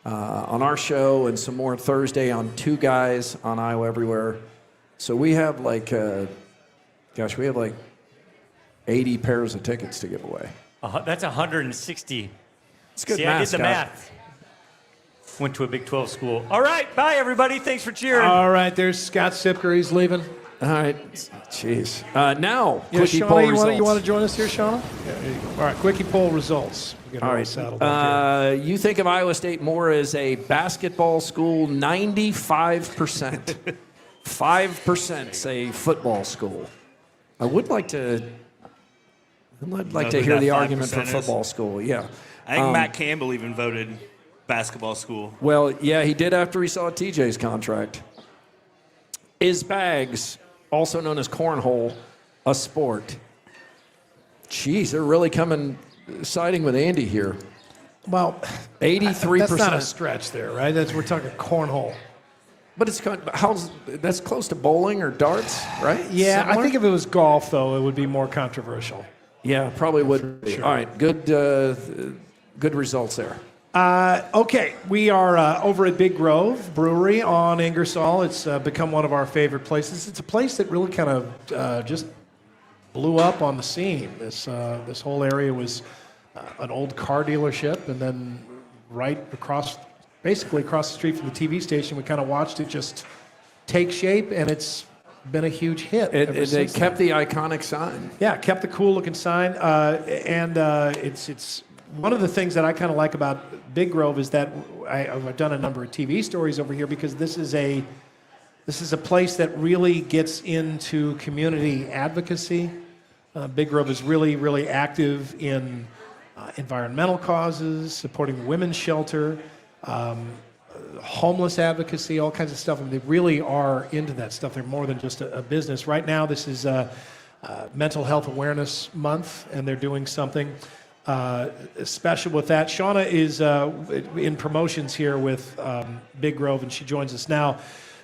on our show and some more Thursday on Two Guys on Iowa Everywhere. So we have we have like 80 pairs of tickets to give away. That's 160. It's good See, math, I did the Scott. math. Went to a Big 12 school. All right, bye, everybody. Thanks for cheering. All right, there's Scott Sipker. He's leaving. All right. Jeez. Now, Yeah, Quickie Shauna, poll you results. want to join us here, Shauna? Yeah, there you go. All right, Quickie poll results. We're All right. settled up here. You think of Iowa State more as a basketball school, 95%. 5% say football school. I would like to hear the argument for football school. Yeah. I think Matt Campbell even voted basketball school. Well, yeah, he did after he saw TJ's contract. Is bags, also known as cornhole, a sport? Jeez, they're really siding with Andy here. Well, 83%. That's not a stretch there, right? We're talking cornhole. But that's close to bowling or darts, right? Yeah, Similar? I think if it was golf, though, it would be more controversial. Yeah, probably would be. Sure. All right, good results there. Okay, we are over at Big Grove Brewery on Ingersoll. It's become one of our favorite places. It's a place that really kind of just blew up on the scene. This whole area was an old car dealership, and then basically across the street from the TV station, we kind of watched it just take shape, and it's been a huge hit. They kept the iconic sign. Yeah, kept the cool-looking sign, and it's one of the things that I kind of like about Big Grove is that I've done a number of TV stories over here because this is a place that really gets into community advocacy. Big Grove is really, really active in environmental causes, supporting the women's shelter, homeless advocacy, all kinds of stuff. I mean, they really are into that stuff. They're more than just a business. Right now, this is Mental Health Awareness Month, and they're doing something special with that. Shauna is in promotions here with Big Grove, and she joins us now.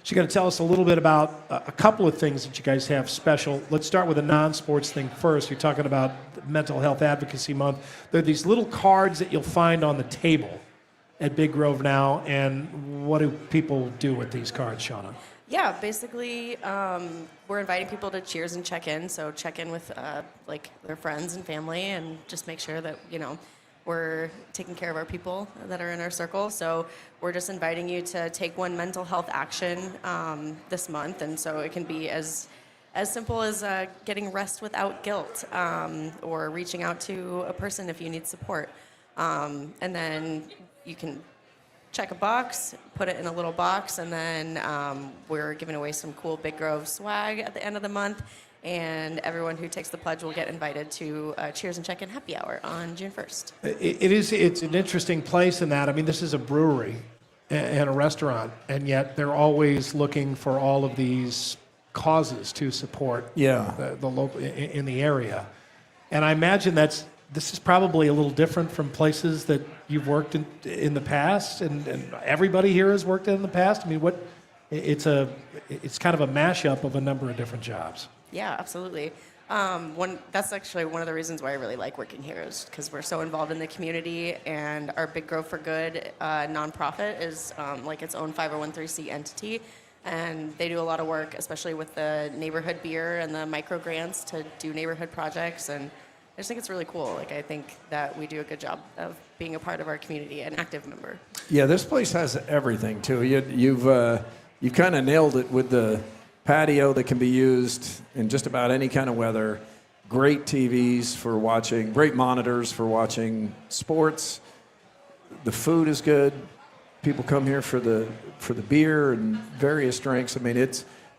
She's going to tell us a little bit about a couple of things that you guys have special. Let's start with a non-sports thing first. You're talking about Mental Health Advocacy Month. There are these little cards that you'll find on the table at Big Grove now, and what do people do with these cards, Shauna? Yeah, basically, we're inviting people to cheers and check in. So check in with their friends and family, and just make sure that we're taking care of our people that are in our circle. So we're just inviting you to take one mental health action this month, and so it can be as simple as getting rest without guilt, or reaching out to a person if you need support, and then you can check a box, put it in a little box, and then we're giving away some cool Big Grove swag at the end of the month. And everyone who takes the pledge will get invited to Cheers and Check-In Happy Hour on June 1st. It's an interesting place in that. I mean, this is a brewery and a restaurant, and yet they're always looking for all of these causes to support the local in the area. And I imagine this is probably a little different from places that you've worked in the past, and everybody here has worked in the past. I mean, it's kind of a mashup of a number of different jobs. Yeah, absolutely. That's actually one of the reasons why I really like working here is because we're so involved in the community, and our Big Grove for Good nonprofit is like its own 501(c) entity, and they do a lot of work, especially with the neighborhood beer and the micro grants to do neighborhood projects, and I just think it's really cool. Like, I think that we do a good job of being a part of our community, an active member. Yeah, this place has everything too. You've kind of nailed it with the patio that can be used in just about any kind of weather. Great TVs for watching, great monitors for watching sports. The food is good. People come here for the beer and various drinks. I mean,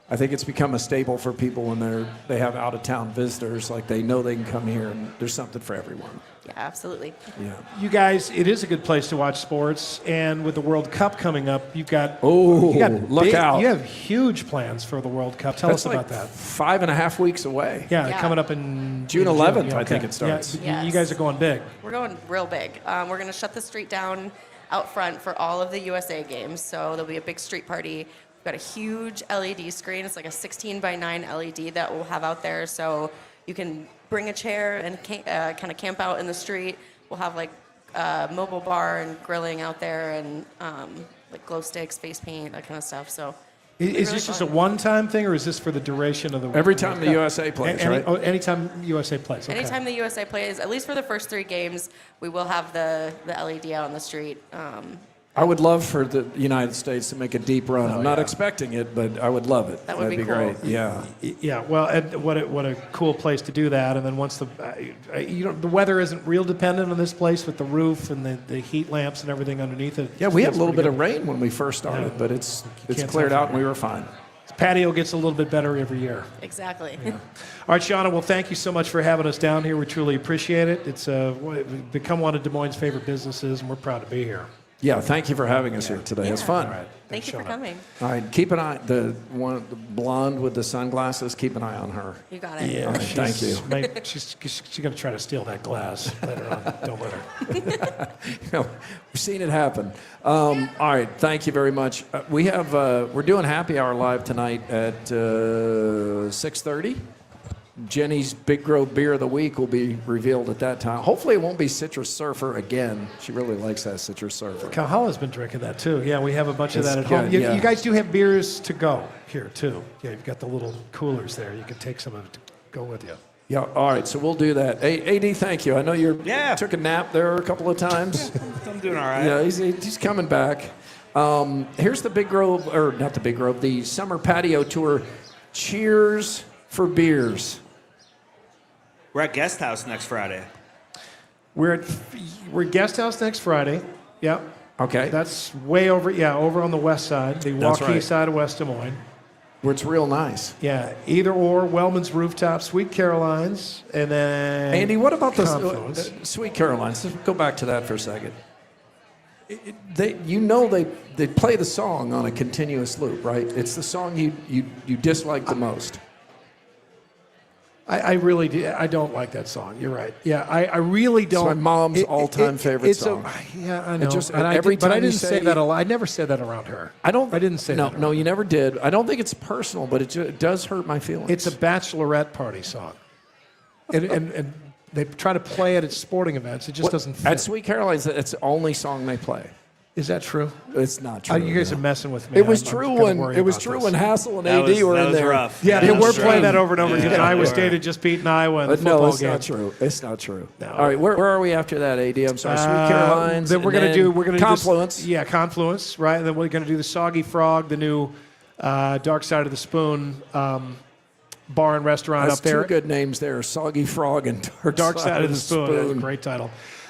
I think it's become a staple for people when they have out of town visitors. Like, they know they can come here and there's something for everyone. Yeah, absolutely. Yeah. You guys, it is a good place to watch sports, and with the World Cup coming up, look out! You have huge plans for the World Cup. Tell us about that. 5.5 weeks away. Yeah, coming up in June 11th, June. I think it starts. Yeah, you guys are going big. We're going real big. We're going to shut the street down out front for all of the USA games, so there'll be a big street party. We've got a huge LED screen. It's like a 16:9 LED that we'll have out there, so you can bring a chair and kind of camp out in the street. We'll have like a mobile bar and grilling out there, and like glow sticks, face paint, that kind of stuff. So is this just a one-time thing, or is this for the duration of the every time the USA plays? Right? Anytime USA plays. Okay. Anytime the USA plays, at least for the first 3 games, we will have the LED out on the street. I would love for the United States to make a deep run. I'm not expecting it, but I would love it. That would That'd be cool. Great. Yeah. Yeah. Well, and what a cool place to do that. And then once the weather isn't real dependent on this place with the roof and the heat lamps and everything underneath it. Yeah, we had a little bit of rain when we first started, but it's cleared out and we were fine. The patio gets a little bit better every year. Exactly. Yeah. All right, Shauna, well, thank you so much for having us down here. We truly appreciate it. It's become one of Des Moines' favorite businesses, and we're proud to be here. Yeah, thank you for having us here today. It's fun. All right. Thank you for coming. All right, keep an eye. The blonde with the sunglasses. Keep an eye on her. You got it. Yeah, right, thank you. She's going to try to steal that glass later on. Don't let her. We've seen it happen. All right, thank you very much. We're doing happy hour live tonight at 6:30. Jenny's Big Grove Beer of the Week will be revealed at that time. Hopefully it won't be Citrus Surfer again. She really likes that Citrus Surfer. Kalhala's been drinking that too. Yeah, we have a bunch of that at good, home. You yeah. guys do have beers to go here too. Yeah, you've got the little coolers there. You can take some of it to go with you. Yeah, all right, so we'll do that. AD, thank you. I know you took a nap there a couple of times. I'm doing all right. Yeah, he's coming back. Here's the Big Grove, or not the Big Grove, the Summer Patio Tour. Cheers for beers. We're at Guest House next Friday. We're Guest House next Friday. Yep. Okay. That's way over on the west side, the Waukee side of West Des Moines. Where it's real nice. Yeah, either or, Wellman's Rooftop, Sweet Caroline's, and then Andy, what about Confluence. the Sweet Caroline's? Let's go back to that for a second. They play the song on a continuous loop, right? It's the song you dislike the most. I really do. I don't like that song. You're right. Yeah, I really don't. It's my mom's all-time favorite song. Yeah, I know. But I didn't say that a lot. I never said that around her. I didn't say that. No, you never did. I don't think it's personal, but it does hurt my feelings. It's a bachelorette party song, and they try to play it at sporting events. It just doesn't fit. At Sweet Caroline's, it's the only song they play. Is that true? It's not true. You guys are messing with me. It was true when Hassel and AD were in there. Rough. Yeah, they were playing that over and over again. Iowa State had just beaten Iowa in the football game. Not true. It's not true. No. All right, where are we after that, AD? I'm sorry, Sweet Caroline's. Then we're going to do Confluence. Confluence, right? And then we're going to do the Soggy Frog, the new Dark Side of the Spoon bar and restaurant up there. Two good names there, Soggy Frog and Dark Side of the Spoon. Great title.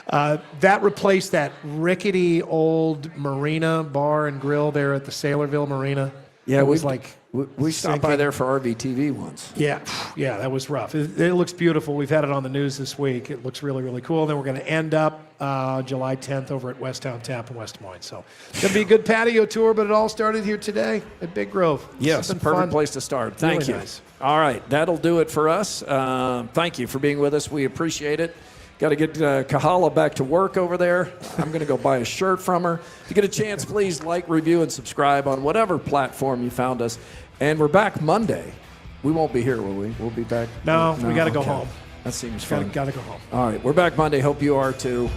That replaced that rickety old marina bar and grill there at the Sailorville Marina. Yeah, it was we stopped by there for RVTV once. Yeah, that was rough. It looks beautiful. We've had it on the news this week. It looks really, really cool. And then we're going to end up July 10th over at Westtown Tap in West Moines. So it's going to be a good patio tour, but it all started here today at Big Grove. Yes, perfect place to start. Thank Really you. nice. All right, that'll do it for us. Thank you for being with us. We appreciate it. Got to get Kahala back to work over there. I'm going to go buy a shirt from her. If you get a chance, please like, review, and subscribe on whatever platform you found us. And we're back Monday. We won't be here, will we? We'll be back. No, we got to go Okay. home. That seems fun. Got to go home. All right, we're back Monday. Hope you are too.